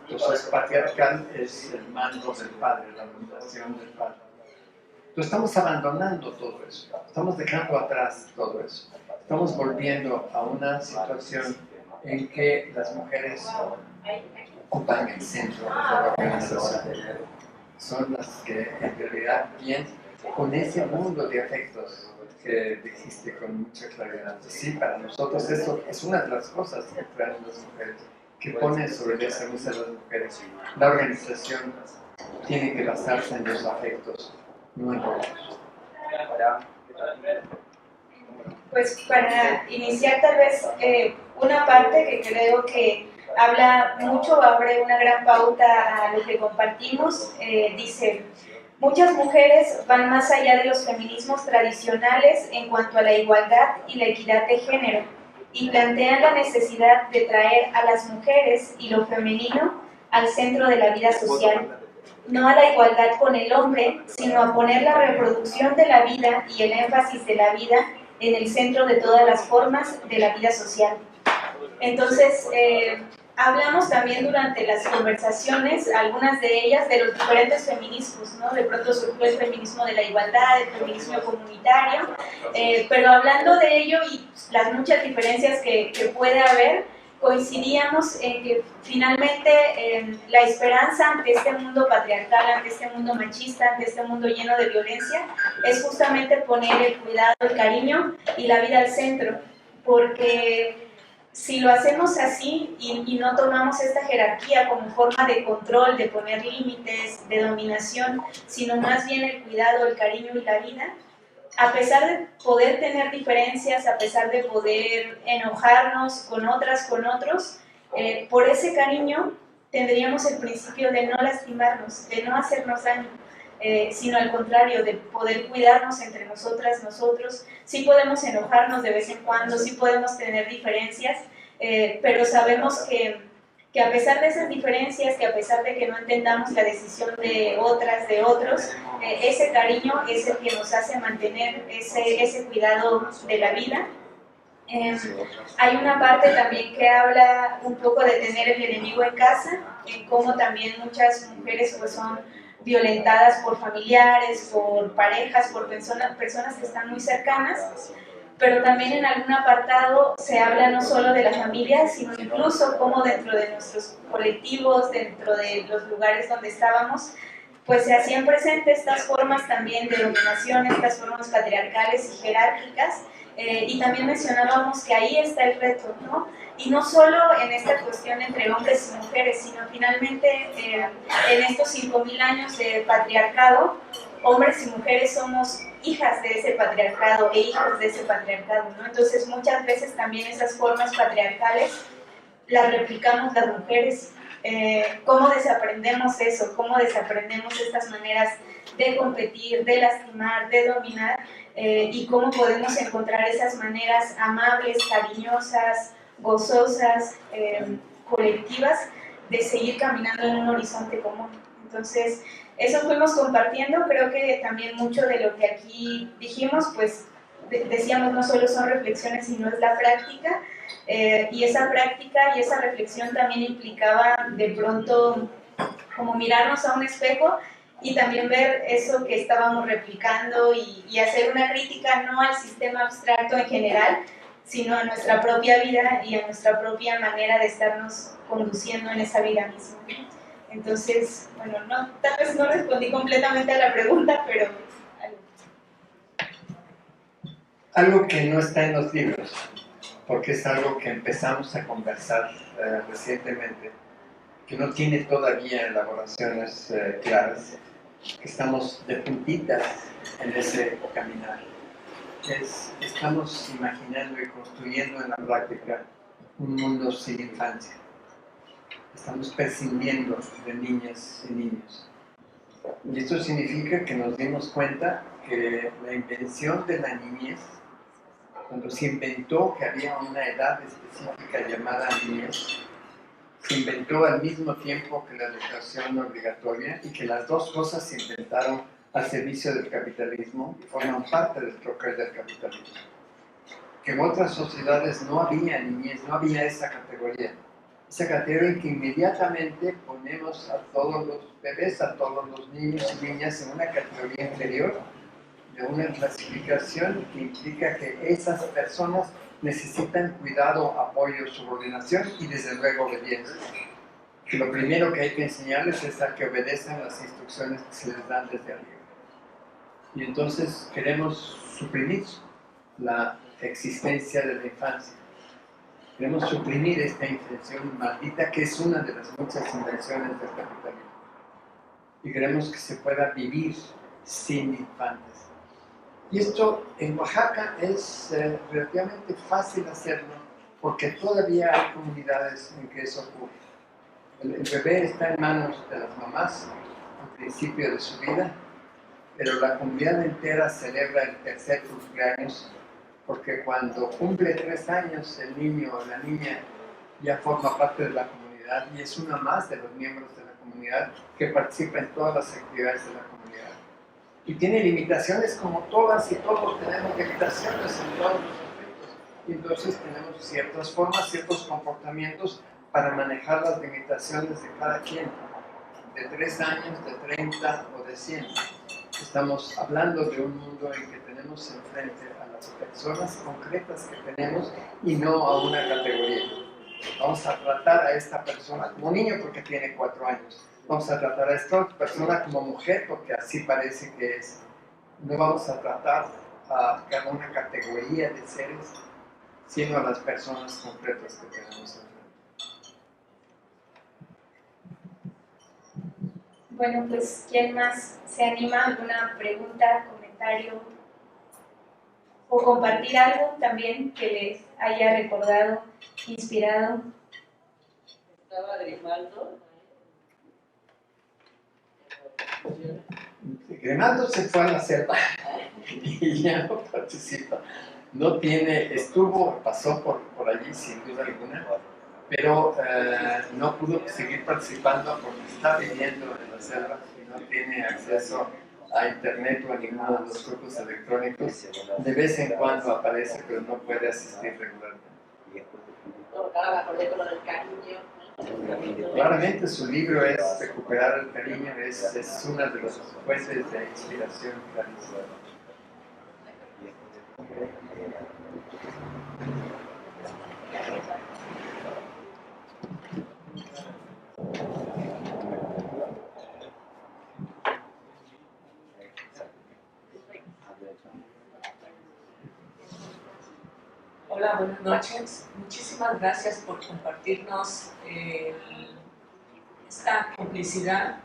Entonces, patriarcal es el mando del padre, la dominación del padre. Entonces, estamos abandonando todo eso, estamos dejando atrás todo eso. Estamos volviendo a una situación en que las mujeres ocupan el centro de la organización. Son las que en realidad piensan con ese mundo de afectos que existe con mucha claridad. Sí, para nosotros eso es una de las cosas que traen las mujeres, que ponen sobre esa mesa las mujeres. La organización tiene que basarse en los afectos, no en otros. Pues para iniciar tal vez una parte que creo que habla mucho, abre una gran pauta a lo que compartimos, dice: muchas mujeres van más allá de los feminismos tradicionales en cuanto a la igualdad y la equidad de género y plantean la necesidad de traer a las mujeres y lo femenino al centro de la vida social, no a la igualdad con el hombre, sino a poner la reproducción de la vida y el énfasis de la vida en el centro de todas las formas de la vida social. Entonces, hablamos también durante las conversaciones, algunas de ellas, de los diferentes feminismos, ¿no? De pronto surgió el feminismo de la igualdad, el feminismo comunitario, pero hablando de ello y las muchas diferencias que puede haber, coincidíamos en que finalmente la esperanza ante este mundo patriarcal, ante este mundo machista, ante este mundo lleno de violencia, es justamente poner el cuidado, el cariño y la vida al centro, porque si lo hacemos así y no tomamos esta jerarquía como forma de control, de poner límites, de dominación, sino más bien el cuidado, el cariño y la vida, a pesar de poder tener diferencias, a pesar de poder enojarnos con otras, con otros, por ese cariño tendríamos el principio de no lastimarnos, de no hacernos daño, sino al contrario, de poder cuidarnos entre nosotras, nosotros. Sí podemos enojarnos de vez en cuando, sí podemos tener diferencias, pero sabemos que a pesar de esas diferencias, que a pesar de que no entendamos la decisión de otras, de otros, ese cariño es el que nos hace mantener ese cuidado de la vida. Hay una parte también que habla un poco de tener el enemigo en casa, en cómo también muchas mujeres pues son violentadas por familiares, por parejas, por personas que están muy cercanas, pero también en algún apartado se habla no solo de la familia, sino incluso cómo dentro de nuestros colectivos, dentro de los lugares donde estábamos, pues se hacían presentes estas formas también de dominación, estas formas patriarcales y jerárquicas, y también mencionábamos que ahí está el reto, ¿no? Y no solo en esta cuestión entre hombres y mujeres, sino finalmente en estos 5.000 años de patriarcado, hombres y mujeres somos hijas de ese patriarcado e hijos de ese patriarcado, ¿no? Entonces muchas veces también esas formas patriarcales las replicamos las mujeres. ¿Cómo desaprendemos eso? ¿Cómo desaprendemos estas maneras de competir, de lastimar, de dominar? Y cómo podemos encontrar esas maneras amables, cariñosas, gozosas, colectivas, de seguir caminando en un horizonte común. Entonces, eso fuimos compartiendo. Creo que también mucho de lo que aquí dijimos, pues decíamos, no solo son reflexiones, sino es la práctica. Y esa práctica y esa reflexión también implicaba de pronto como mirarnos a un espejo y también ver eso que estábamos replicando y hacer una crítica no al sistema abstracto en general, sino a nuestra propia vida y a nuestra propia manera de estarnos conduciendo en esa vida misma. Entonces, bueno, tal vez no respondí completamente a la pregunta, pero... Algo que no está en los libros, porque es algo que empezamos a conversar recientemente, que no tiene todavía elaboraciones claras, que estamos de puntitas en ese caminar. Estamos imaginando y construyendo en la práctica un mundo sin infancia. Estamos prescindiendo de niñas y niños. Y esto significa que nos dimos cuenta que la invención de la niñez, cuando se inventó que había una edad específica llamada niñez, se inventó al mismo tiempo que la educación obligatoria, y que las dos cosas se inventaron al servicio del capitalismo y forman parte del troquel del capitalismo. Que en otras sociedades no había niñez, no había esa categoría en que inmediatamente ponemos a todos los bebés, a todos los niños y niñas en una categoría inferior, de una clasificación que implica que esas personas necesitan cuidado, apoyo, subordinación y desde luego obediencia. Que lo primero que hay que enseñarles es a que obedezcan las instrucciones que se les dan desde arriba. Y entonces queremos suprimir la existencia de la infancia. Queremos suprimir esta invención maldita que es una de las muchas invenciones del capitalismo. Y queremos que se pueda vivir sin infantes. Y esto en Oaxaca es relativamente fácil hacerlo, porque todavía hay comunidades en que eso ocurre. El bebé está en manos de las mamás al principio de su vida, pero la comunidad entera celebra el tercer cumpleaños, porque cuando cumple 3 años el niño o la niña ya forma parte de la comunidad y es una más de los miembros de la comunidad que participa en todas las actividades de la comunidad. Y tiene limitaciones como todas y todos tenemos limitaciones en todos los aspectos. Y entonces tenemos ciertas formas, ciertos comportamientos para manejar las limitaciones de cada quien, de 3 años, de 30 o de 100. Estamos hablando de un mundo en que tenemos enfrente a las personas concretas que tenemos y no a una categoría. Vamos a tratar a esta persona como niño porque tiene 4 años. Vamos a tratar a esta persona como mujer porque así parece que es. No vamos a tratar a una categoría de seres, sino a las personas concretas que tenemos enfrente. Bueno, pues, ¿quién más se anima? ¿Alguna pregunta, comentario? O compartir algo también que les haya recordado, inspirado. Estaba Grimaldo. Grimaldo se fue a la selva y ya no participa. No tiene, pasó por allí sin duda alguna, pero no pudo seguir participando porque está viviendo en la selva y no tiene acceso a internet o a ninguno de los grupos electrónicos. De vez en cuando aparece, pero no puede asistir regularmente. Ahora me acordé con lo del cariño. Claramente su libro es Recuperar el cariño, es una de las fuentes de inspiración clarísima. Hola, buenas noches. Muchísimas gracias por compartirnos esta complicidad,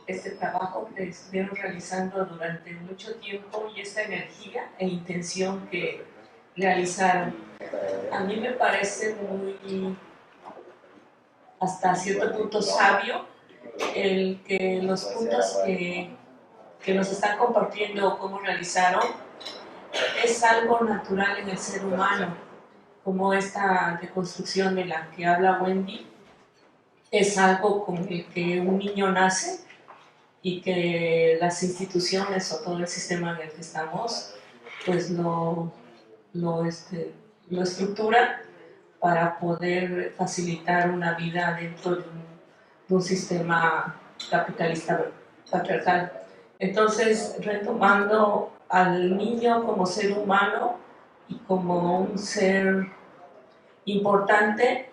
este trabajo que estuvieron realizando durante mucho tiempo y esta energía e intención que realizaron. A mí me parece muy, hasta cierto punto sabio, el que los puntos que nos están compartiendo, cómo realizaron, es algo natural en el ser humano, como esta deconstrucción de la que habla Wendy, es algo con el que un niño nace y que las instituciones o todo el sistema en el que estamos pues lo estructura para poder facilitar una vida dentro de un sistema capitalista patriarcal. Entonces, retomando al niño como ser humano y como un ser importante,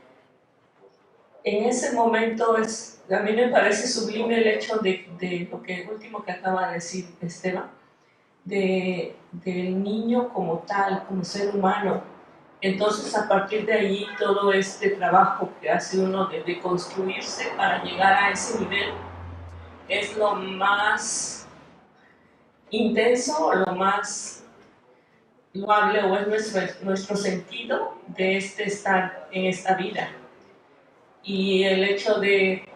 en ese momento a mí me parece sublime el hecho de lo que último que acaba de decir Esteban, del niño como tal, como ser humano. Entonces, a partir de allí, todo este trabajo que hace uno de construirse para llegar a ese nivel es lo más intenso, lo más loable, o es nuestro sentido de estar en esta vida. Y el hecho de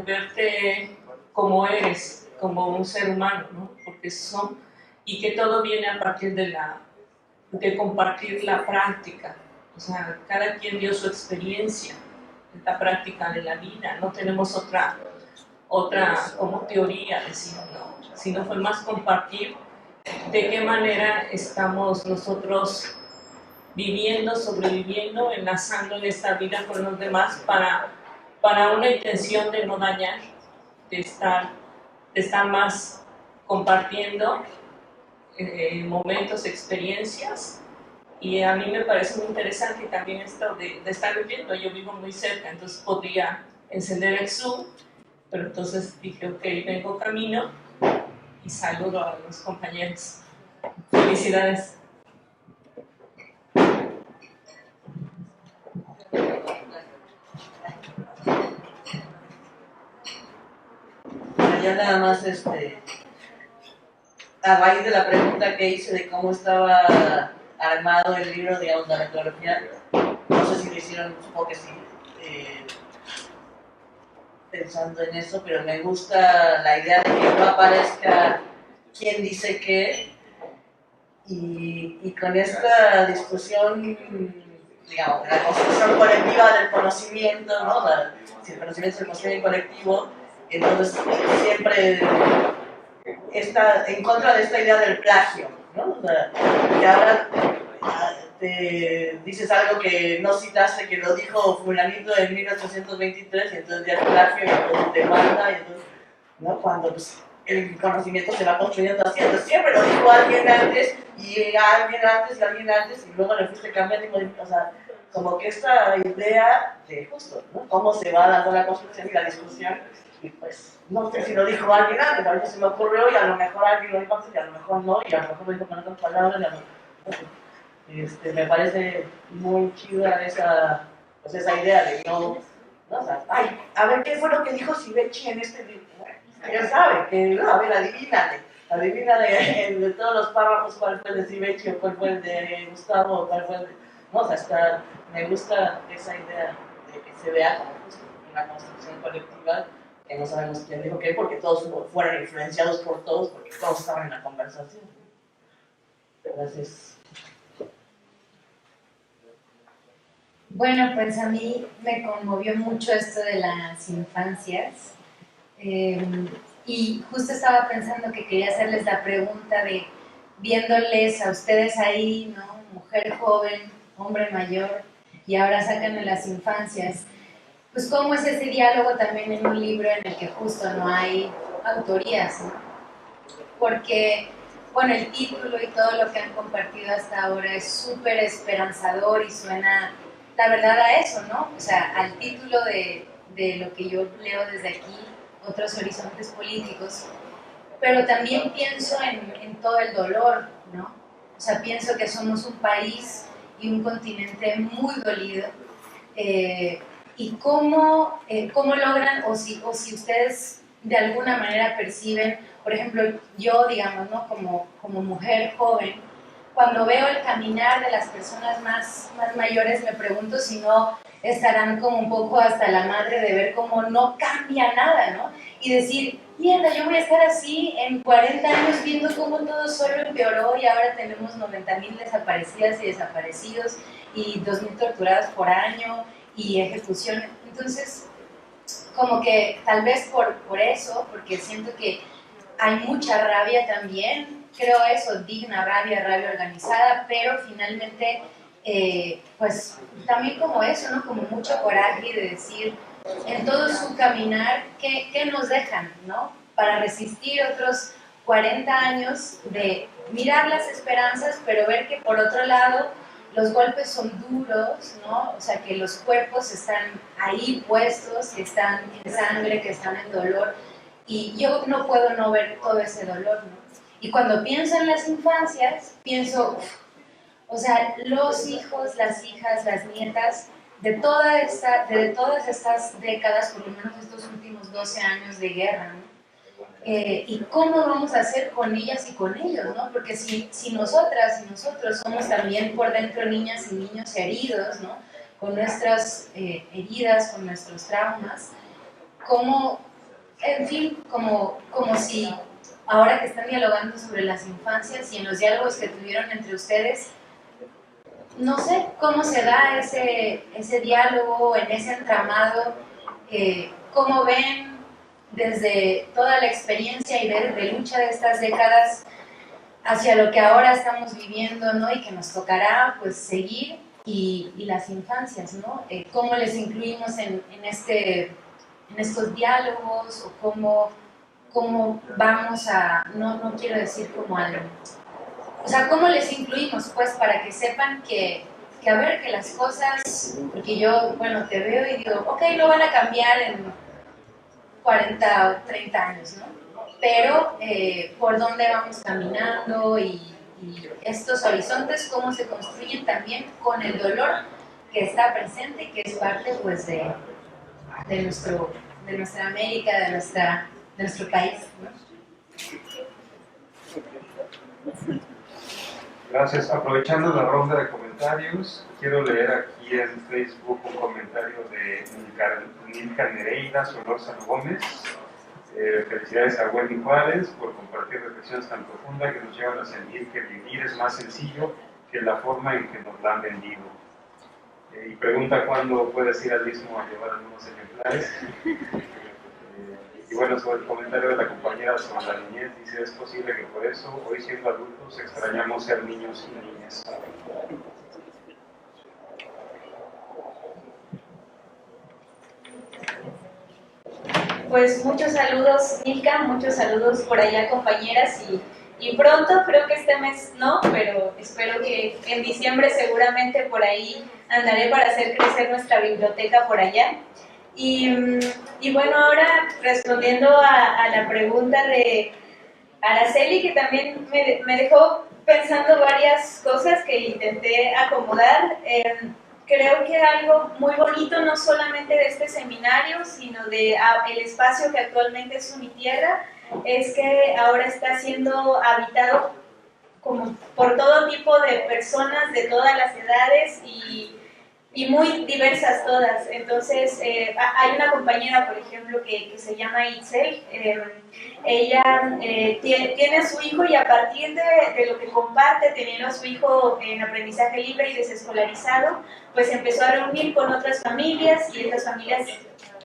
verte como eres, como un ser humano, ¿no? Porque y que todo viene a partir de compartir la práctica. O sea, cada quien dio su experiencia, la práctica de la vida. No tenemos otra como teoría, decir, ¿no? Sino fue más compartir de qué manera estamos nosotros viviendo, sobreviviendo, enlazando en esta vida con los demás para una intención de no dañar, de estar más compartiendo momentos, experiencias. Y a mí me parece muy interesante también esto de estar viviendo. Yo vivo muy cerca, entonces podría encender el Zoom, pero entonces dije, ok, vengo camino y saludo a los compañeros. Felicidades. Ya nada más, a raíz de la pregunta que hice de cómo estaba armado el libro, digamos, la metodología, no sé si lo hicieron, supongo que sí, pensando en eso, pero me gusta la idea de que no aparezca quién dice qué, y con esta discusión, digamos, la construcción colectiva del conocimiento, ¿no? Si el conocimiento se construye en colectivo, entonces siempre está en contra de esta idea del plagio, ¿no? O sea, que ahora te dices algo que no citaste, que lo dijo fulanito en 1823, y entonces ya es plagio, y entonces te manda, y entonces, ¿no? Cuando pues, el conocimiento se va construyendo así, entonces siempre lo dijo alguien antes, y alguien antes, y luego le fuiste cambiando, o sea, como que esta idea de justo, ¿no? Cómo se va dando la construcción y la discusión, y pues no sé si lo dijo alguien antes, a veces se me ocurrió y a lo mejor alguien lo dijo antes y a lo mejor no, y a lo mejor lo dijo con otras palabras, Me parece muy chida esa, pues esa idea de no, o sea, ay, a ver qué fue lo que dijo Sivechi en este libro. Ya sabe, que no, a ver, adivínale de todos los párrafos cuál fue el de Sivechi o cuál fue el de Gustavo o cuál fue el de... No, o sea, me gusta esa idea de que se vea como justo una construcción colectiva, que no sabemos quién dijo qué, porque todos fueron influenciados por todos, porque todos estaban en la conversación. Gracias. Bueno, pues a mí me conmovió mucho esto de las infancias. Y justo estaba pensando que quería hacerles la pregunta de, viéndoles a ustedes ahí, ¿no? Mujer joven, hombre mayor, y ahora sacan a las infancias, pues cómo es ese diálogo también en un libro en el que justo no hay autorías, ¿no? Porque, bueno, el título y todo lo que han compartido hasta ahora es súper esperanzador y suena, la verdad, a eso, ¿no? O sea, al título de lo que yo leo desde aquí, otros horizontes políticos, pero también pienso en todo el dolor, ¿no? O sea, pienso que somos un país y un continente muy dolido, y cómo logran, o si ustedes de alguna manera perciben, por ejemplo, yo, digamos, ¿no? Como mujer joven, cuando veo el caminar de las personas más mayores, me pregunto si no estarán como un poco hasta la madre de ver cómo no cambia nada, ¿no? Y decir, mierda, yo voy a estar así en 40 años viendo cómo todo solo empeoró y ahora tenemos 90,000 desaparecidas y desaparecidos y 2,000 torturadas por año y ejecuciones. Entonces, como que tal vez por eso, porque siento que hay mucha rabia también, creo eso, digna rabia organizada, pero finalmente, pues también como eso, ¿no? Como mucho coraje de decir, en todo su caminar, ¿qué nos dejan, ¿no? Para resistir otros 40 años de mirar las esperanzas, pero ver que por otro lado los golpes son duros, ¿no? O sea, que los cuerpos están ahí puestos, que están en sangre, que están en dolor, y yo no puedo no ver todo ese dolor, ¿no? Y cuando pienso en las infancias, pienso, o sea, los hijos, las hijas, las nietas, de todas estas décadas, por lo menos estos últimos 12 años de guerra, ¿no? Y cómo vamos a hacer con ellas y con ellos, ¿no? Porque si nosotras y nosotros somos también por dentro niñas y niños heridos, ¿no? Con nuestras heridas, con nuestros traumas, como, en fin, como si ahora que están dialogando sobre las infancias y en los diálogos que tuvieron entre ustedes, no sé cómo se da ese diálogo, en ese entramado, cómo ven desde toda la experiencia y de lucha de estas décadas hacia lo que ahora estamos viviendo, ¿no? Y que nos tocará, pues, seguir, y las infancias, ¿no? ¿Cómo les incluimos en estos diálogos, o cómo vamos a, no quiero decir como algo, o sea, ¿cómo les incluimos, pues, para que sepan que a ver, que las cosas, porque yo, bueno, te veo y digo, ok, no van a cambiar en 40 o 30 años, ¿no? Pero por dónde vamos caminando y estos horizontes, cómo se construyen también con el dolor que está presente y que es parte, pues, de nuestra América, de nuestro país, ¿no? Gracias. Aprovechando la ronda de comentarios, quiero leer aquí en Facebook un comentario de Nilka Nereida Solórzano Gómez. Felicidades a Wendy Juárez por compartir reflexiones tan profundas que nos llevan a sentir que vivir es más sencillo que la forma en que nos la han vendido. Y pregunta cuándo puedes ir al mismo a llevar algunos ejemplares. Y bueno, sobre el comentario de la compañera sobre la niñez, dice, es posible que por eso, hoy siendo adultos, extrañamos ser niños y niñas. Pues muchos saludos, Milka, muchos saludos por allá, compañeras, y pronto, creo que este mes no, pero espero que en diciembre seguramente por ahí andaré para hacer crecer nuestra biblioteca por allá. Y bueno, ahora respondiendo a la pregunta de Araceli, que también me dejó pensando varias cosas que intenté acomodar. Creo que algo muy bonito, no solamente de este seminario, sino de el espacio que actualmente es Unitierra, es que ahora está siendo habitado como por todo tipo de personas de todas las edades y muy diversas todas. Entonces, hay una compañera, por ejemplo, que se llama Itzel. Ella tiene a su hijo y a partir de lo que comparte, teniendo a su hijo en aprendizaje libre y desescolarizado, pues empezó a reunir con otras familias y estas familias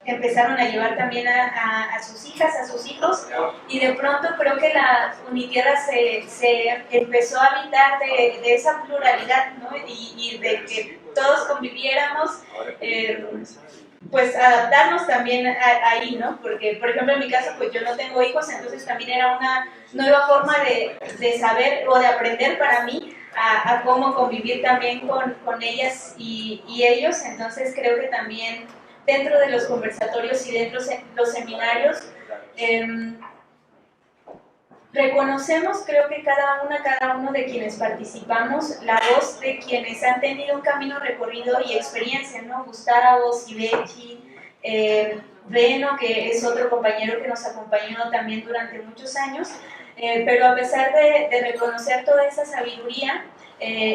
empezaron a llevar también a sus hijas, a sus hijos, y de pronto creo que la Unitierra se empezó a habitar de esa pluralidad, ¿no? Y de que todos conviviéramos, pues adaptarnos también ahí, ¿no? Porque, por ejemplo, en mi caso, pues yo no tengo hijos, entonces también era una nueva forma de saber o de aprender para mí a cómo convivir también con ellas y ellos. Entonces creo que también dentro de los conversatorios y dentro de los seminarios, reconocemos, creo que cada uno de quienes participamos, la voz de quienes han tenido un camino recorrido y experiencia, ¿no? Gustavo, Sibechi, Reno, que es otro compañero que nos acompañó también durante muchos años, pero a pesar de reconocer toda esa sabiduría,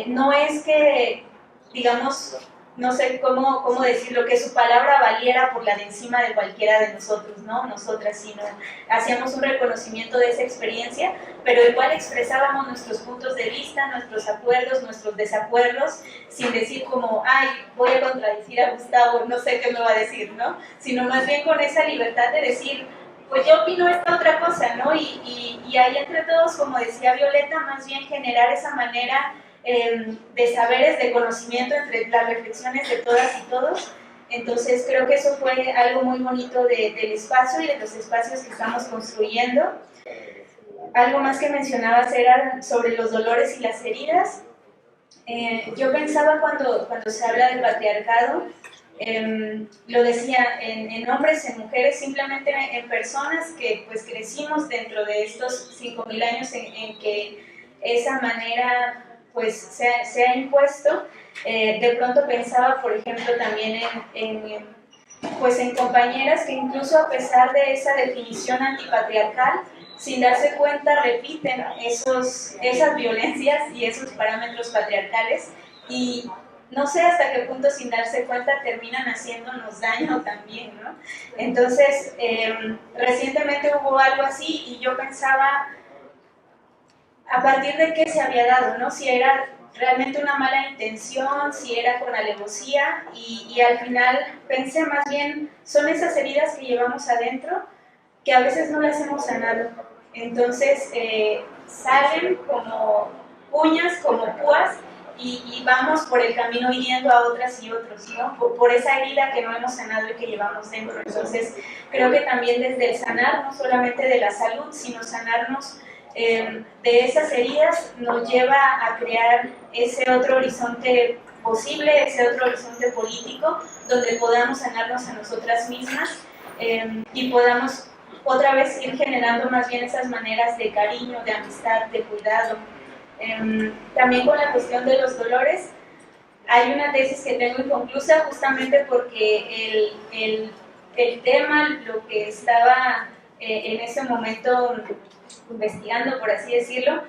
no es que, digamos, no sé cómo decirlo, que su palabra valiera por la de encima de cualquiera de nosotros, ¿no? Nosotras, sino hacíamos un reconocimiento de esa experiencia, pero igual expresábamos nuestros puntos de vista, nuestros acuerdos, nuestros desacuerdos, sin decir como, ay, voy a contradecir a Gustavo, no sé qué me va a decir, ¿no? Sino más bien con esa libertad de decir, pues yo opino esta otra cosa, ¿no? Y ahí entre todos, como decía Violeta, más bien generar esa manera de saberes, de conocimiento entre las reflexiones de todas y todos. Entonces creo que eso fue algo muy bonito del espacio y de los espacios que estamos construyendo. Algo más que mencionabas era sobre los dolores y las heridas. Yo pensaba cuando se habla del patriarcado, lo decía en hombres, en mujeres, simplemente en personas que pues crecimos dentro de estos 5.000 años en que esa manera pues se ha impuesto. De pronto pensaba, por ejemplo, también en compañeras que incluso a pesar de esa definición antipatriarcal, sin darse cuenta repiten esas violencias y esos parámetros patriarcales y no sé hasta qué punto sin darse cuenta terminan haciéndonos daño también, ¿no? Entonces, recientemente hubo algo así y yo pensaba a partir de qué se había dado, ¿no? Si era realmente una mala intención, si era con alevosía, y al final pensé más bien, son esas heridas que llevamos adentro que a veces no las hemos sanado. Entonces salen como uñas, como púas, y vamos por el camino hiriendo a otras y otros, ¿no? Por esa herida que no hemos sanado y que llevamos dentro. Entonces creo que también desde el sanar, no solamente de la salud, sino sanarnos de esas heridas nos lleva a crear ese otro horizonte posible, ese otro horizonte político, donde podamos sanarnos a nosotras mismas y podamos otra vez ir generando más bien esas maneras de cariño, de amistad, de cuidado. También con la cuestión de los dolores, hay una tesis que tengo inconclusa justamente porque el tema, lo que estaba en ese momento investigando, por así decirlo,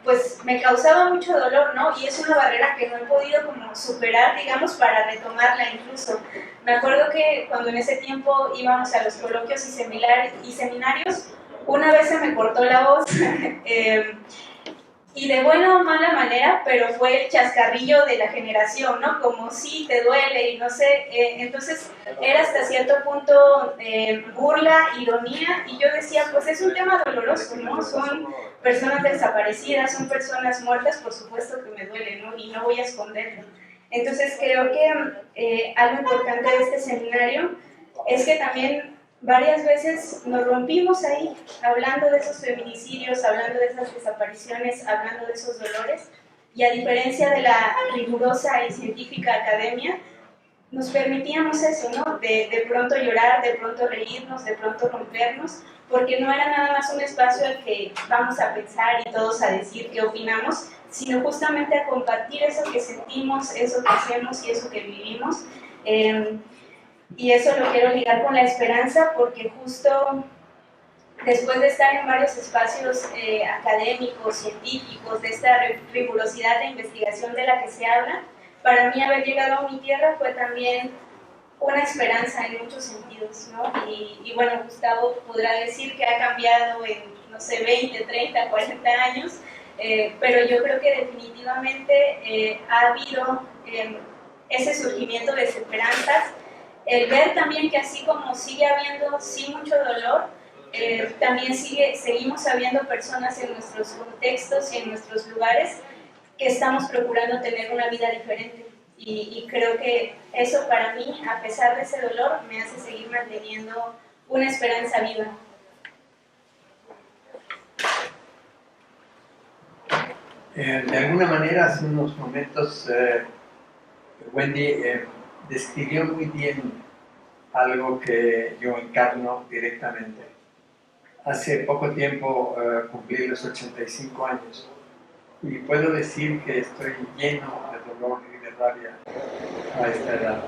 pues me causaba mucho dolor, ¿no? Y es una barrera que no he podido como superar, digamos, para retomarla incluso. Me acuerdo que cuando en ese tiempo íbamos a los coloquios y seminarios, una vez se me cortó la voz, y de buena o mala manera, pero fue el chascarrillo de la generación, ¿no? Como sí, te duele y no sé, entonces era hasta cierto punto burla, ironía, y yo decía, pues es un tema doloroso, ¿no? Son personas desaparecidas, son personas muertas, por supuesto que me duele, ¿no? Y no voy a esconderlo. Entonces creo que algo importante de este seminario es que también varias veces nos rompimos ahí, hablando de esos feminicidios, hablando de esas desapariciones, hablando de esos dolores, y a diferencia de la rigurosa y científica academia, nos permitíamos eso, ¿no? De pronto llorar, de pronto reírnos, de pronto rompernos, porque no era nada más un espacio al que vamos a pensar y todos a decir qué opinamos, sino justamente a compartir eso que sentimos, eso que hacemos y eso que vivimos. Y eso lo quiero ligar con la esperanza, porque justo después de estar en varios espacios académicos, científicos, de esta rigurosidad de investigación de la que se habla, para mí haber llegado a mi tierra fue también una esperanza en muchos sentidos, ¿no? Y bueno, Gustavo podrá decir que ha cambiado en, no sé, 20, 30, 40 años, pero yo creo que definitivamente ha habido ese surgimiento de esperanzas, el ver también que así como sigue habiendo sí mucho dolor, también seguimos habiendo personas en nuestros contextos y en nuestros lugares que estamos procurando tener una vida diferente. Y creo que eso para mí, a pesar de ese dolor, me hace seguir manteniendo una esperanza viva. De alguna manera, hace unos momentos, Wendy describió muy bien algo que yo encarno directamente. Hace poco tiempo cumplí los 85 años y puedo decir que estoy lleno de dolor y de rabia a esta edad.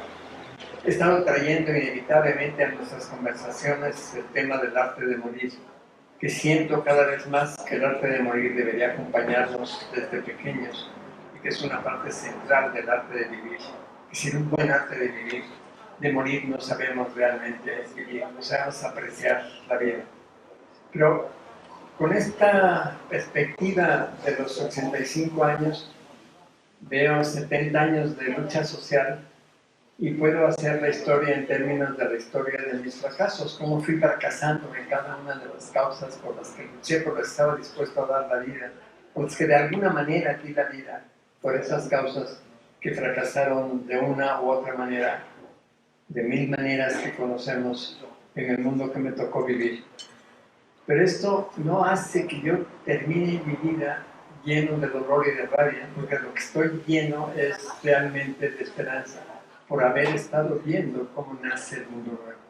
He estado trayendo inevitablemente a nuestras conversaciones el tema del arte de morir, que siento cada vez más que el arte de morir debería acompañarnos desde pequeños y que es una parte central del arte de vivir. Que sin un buen arte de vivir, de morir, no sabemos realmente vivir, no sabemos apreciar la vida. Pero con esta perspectiva de los 85 años, veo 70 años de lucha social y puedo hacer la historia en términos de la historia de mis fracasos, cómo fui fracasando en cada una de las causas por las que luché, por las que estaba dispuesto a dar la vida, por las que de alguna manera di la vida, por esas causas que fracasaron de una u otra manera, de mil maneras que conocemos en el mundo que me tocó vivir. Pero esto no hace que yo termine mi vida lleno de dolor y de rabia, porque lo que estoy lleno es realmente de esperanza, por haber estado viendo cómo nace el mundo nuevo.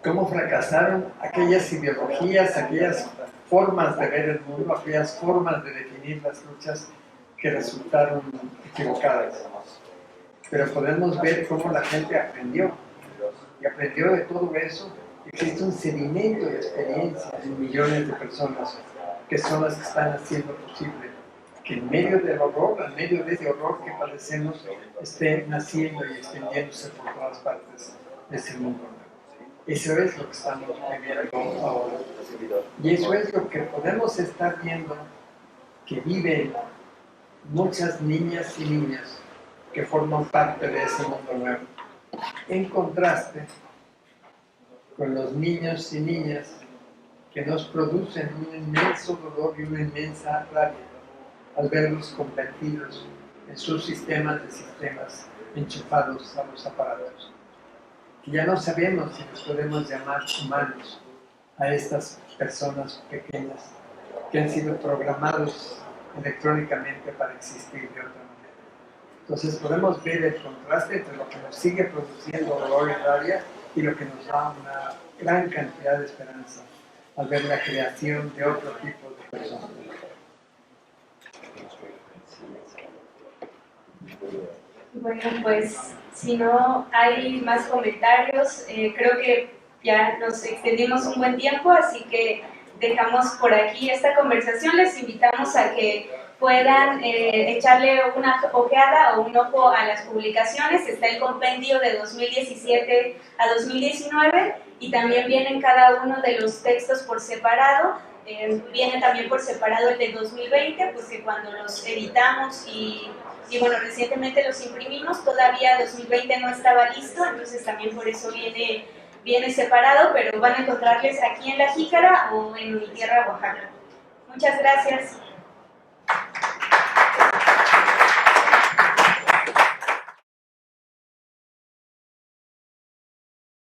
Cómo fracasaron aquellas ideologías, aquellas formas de ver el mundo, aquellas formas de definir las luchas que resultaron equivocadas. Pero podemos ver cómo la gente aprendió, y aprendió de todo eso. Existe un sedimento de experiencia en millones de personas que son las que están haciendo posible que en medio del horror, en medio de ese horror que padecemos, esté naciendo y extendiéndose por todas partes de ese mundo. Eso es lo que estamos viviendo ahora. Y eso es lo que podemos estar viendo que viven muchas niñas y niños que forman parte de ese mundo nuevo. En contraste con los niños y niñas que nos producen un inmenso dolor y una inmensa rabia al verlos convertidos en sus sistemas de sistemas enchufados a los aparatos. Que ya no sabemos si nos podemos llamar humanos a estas personas pequeñas que han sido programados electrónicamente para existir de otra manera. Entonces podemos ver el contraste entre lo que nos sigue produciendo dolor y rabia y lo que nos da una gran cantidad de esperanza al ver la creación de otro tipo de personas. Bueno, pues si no hay más comentarios, creo que ya nos extendimos un buen tiempo, así que dejamos por aquí esta conversación. Les invitamos a que puedan echarle una ojeada o un ojo a las publicaciones. Está el compendio de 2017 a 2019 y también vienen cada uno de los textos por separado. Viene también por separado el de 2020, pues que cuando los editamos y bueno, recientemente los imprimimos, todavía 2020 no estaba listo, entonces también por eso viene separado, pero van a encontrarles aquí en La Jícara o en mi tierra, Oaxaca. Muchas gracias.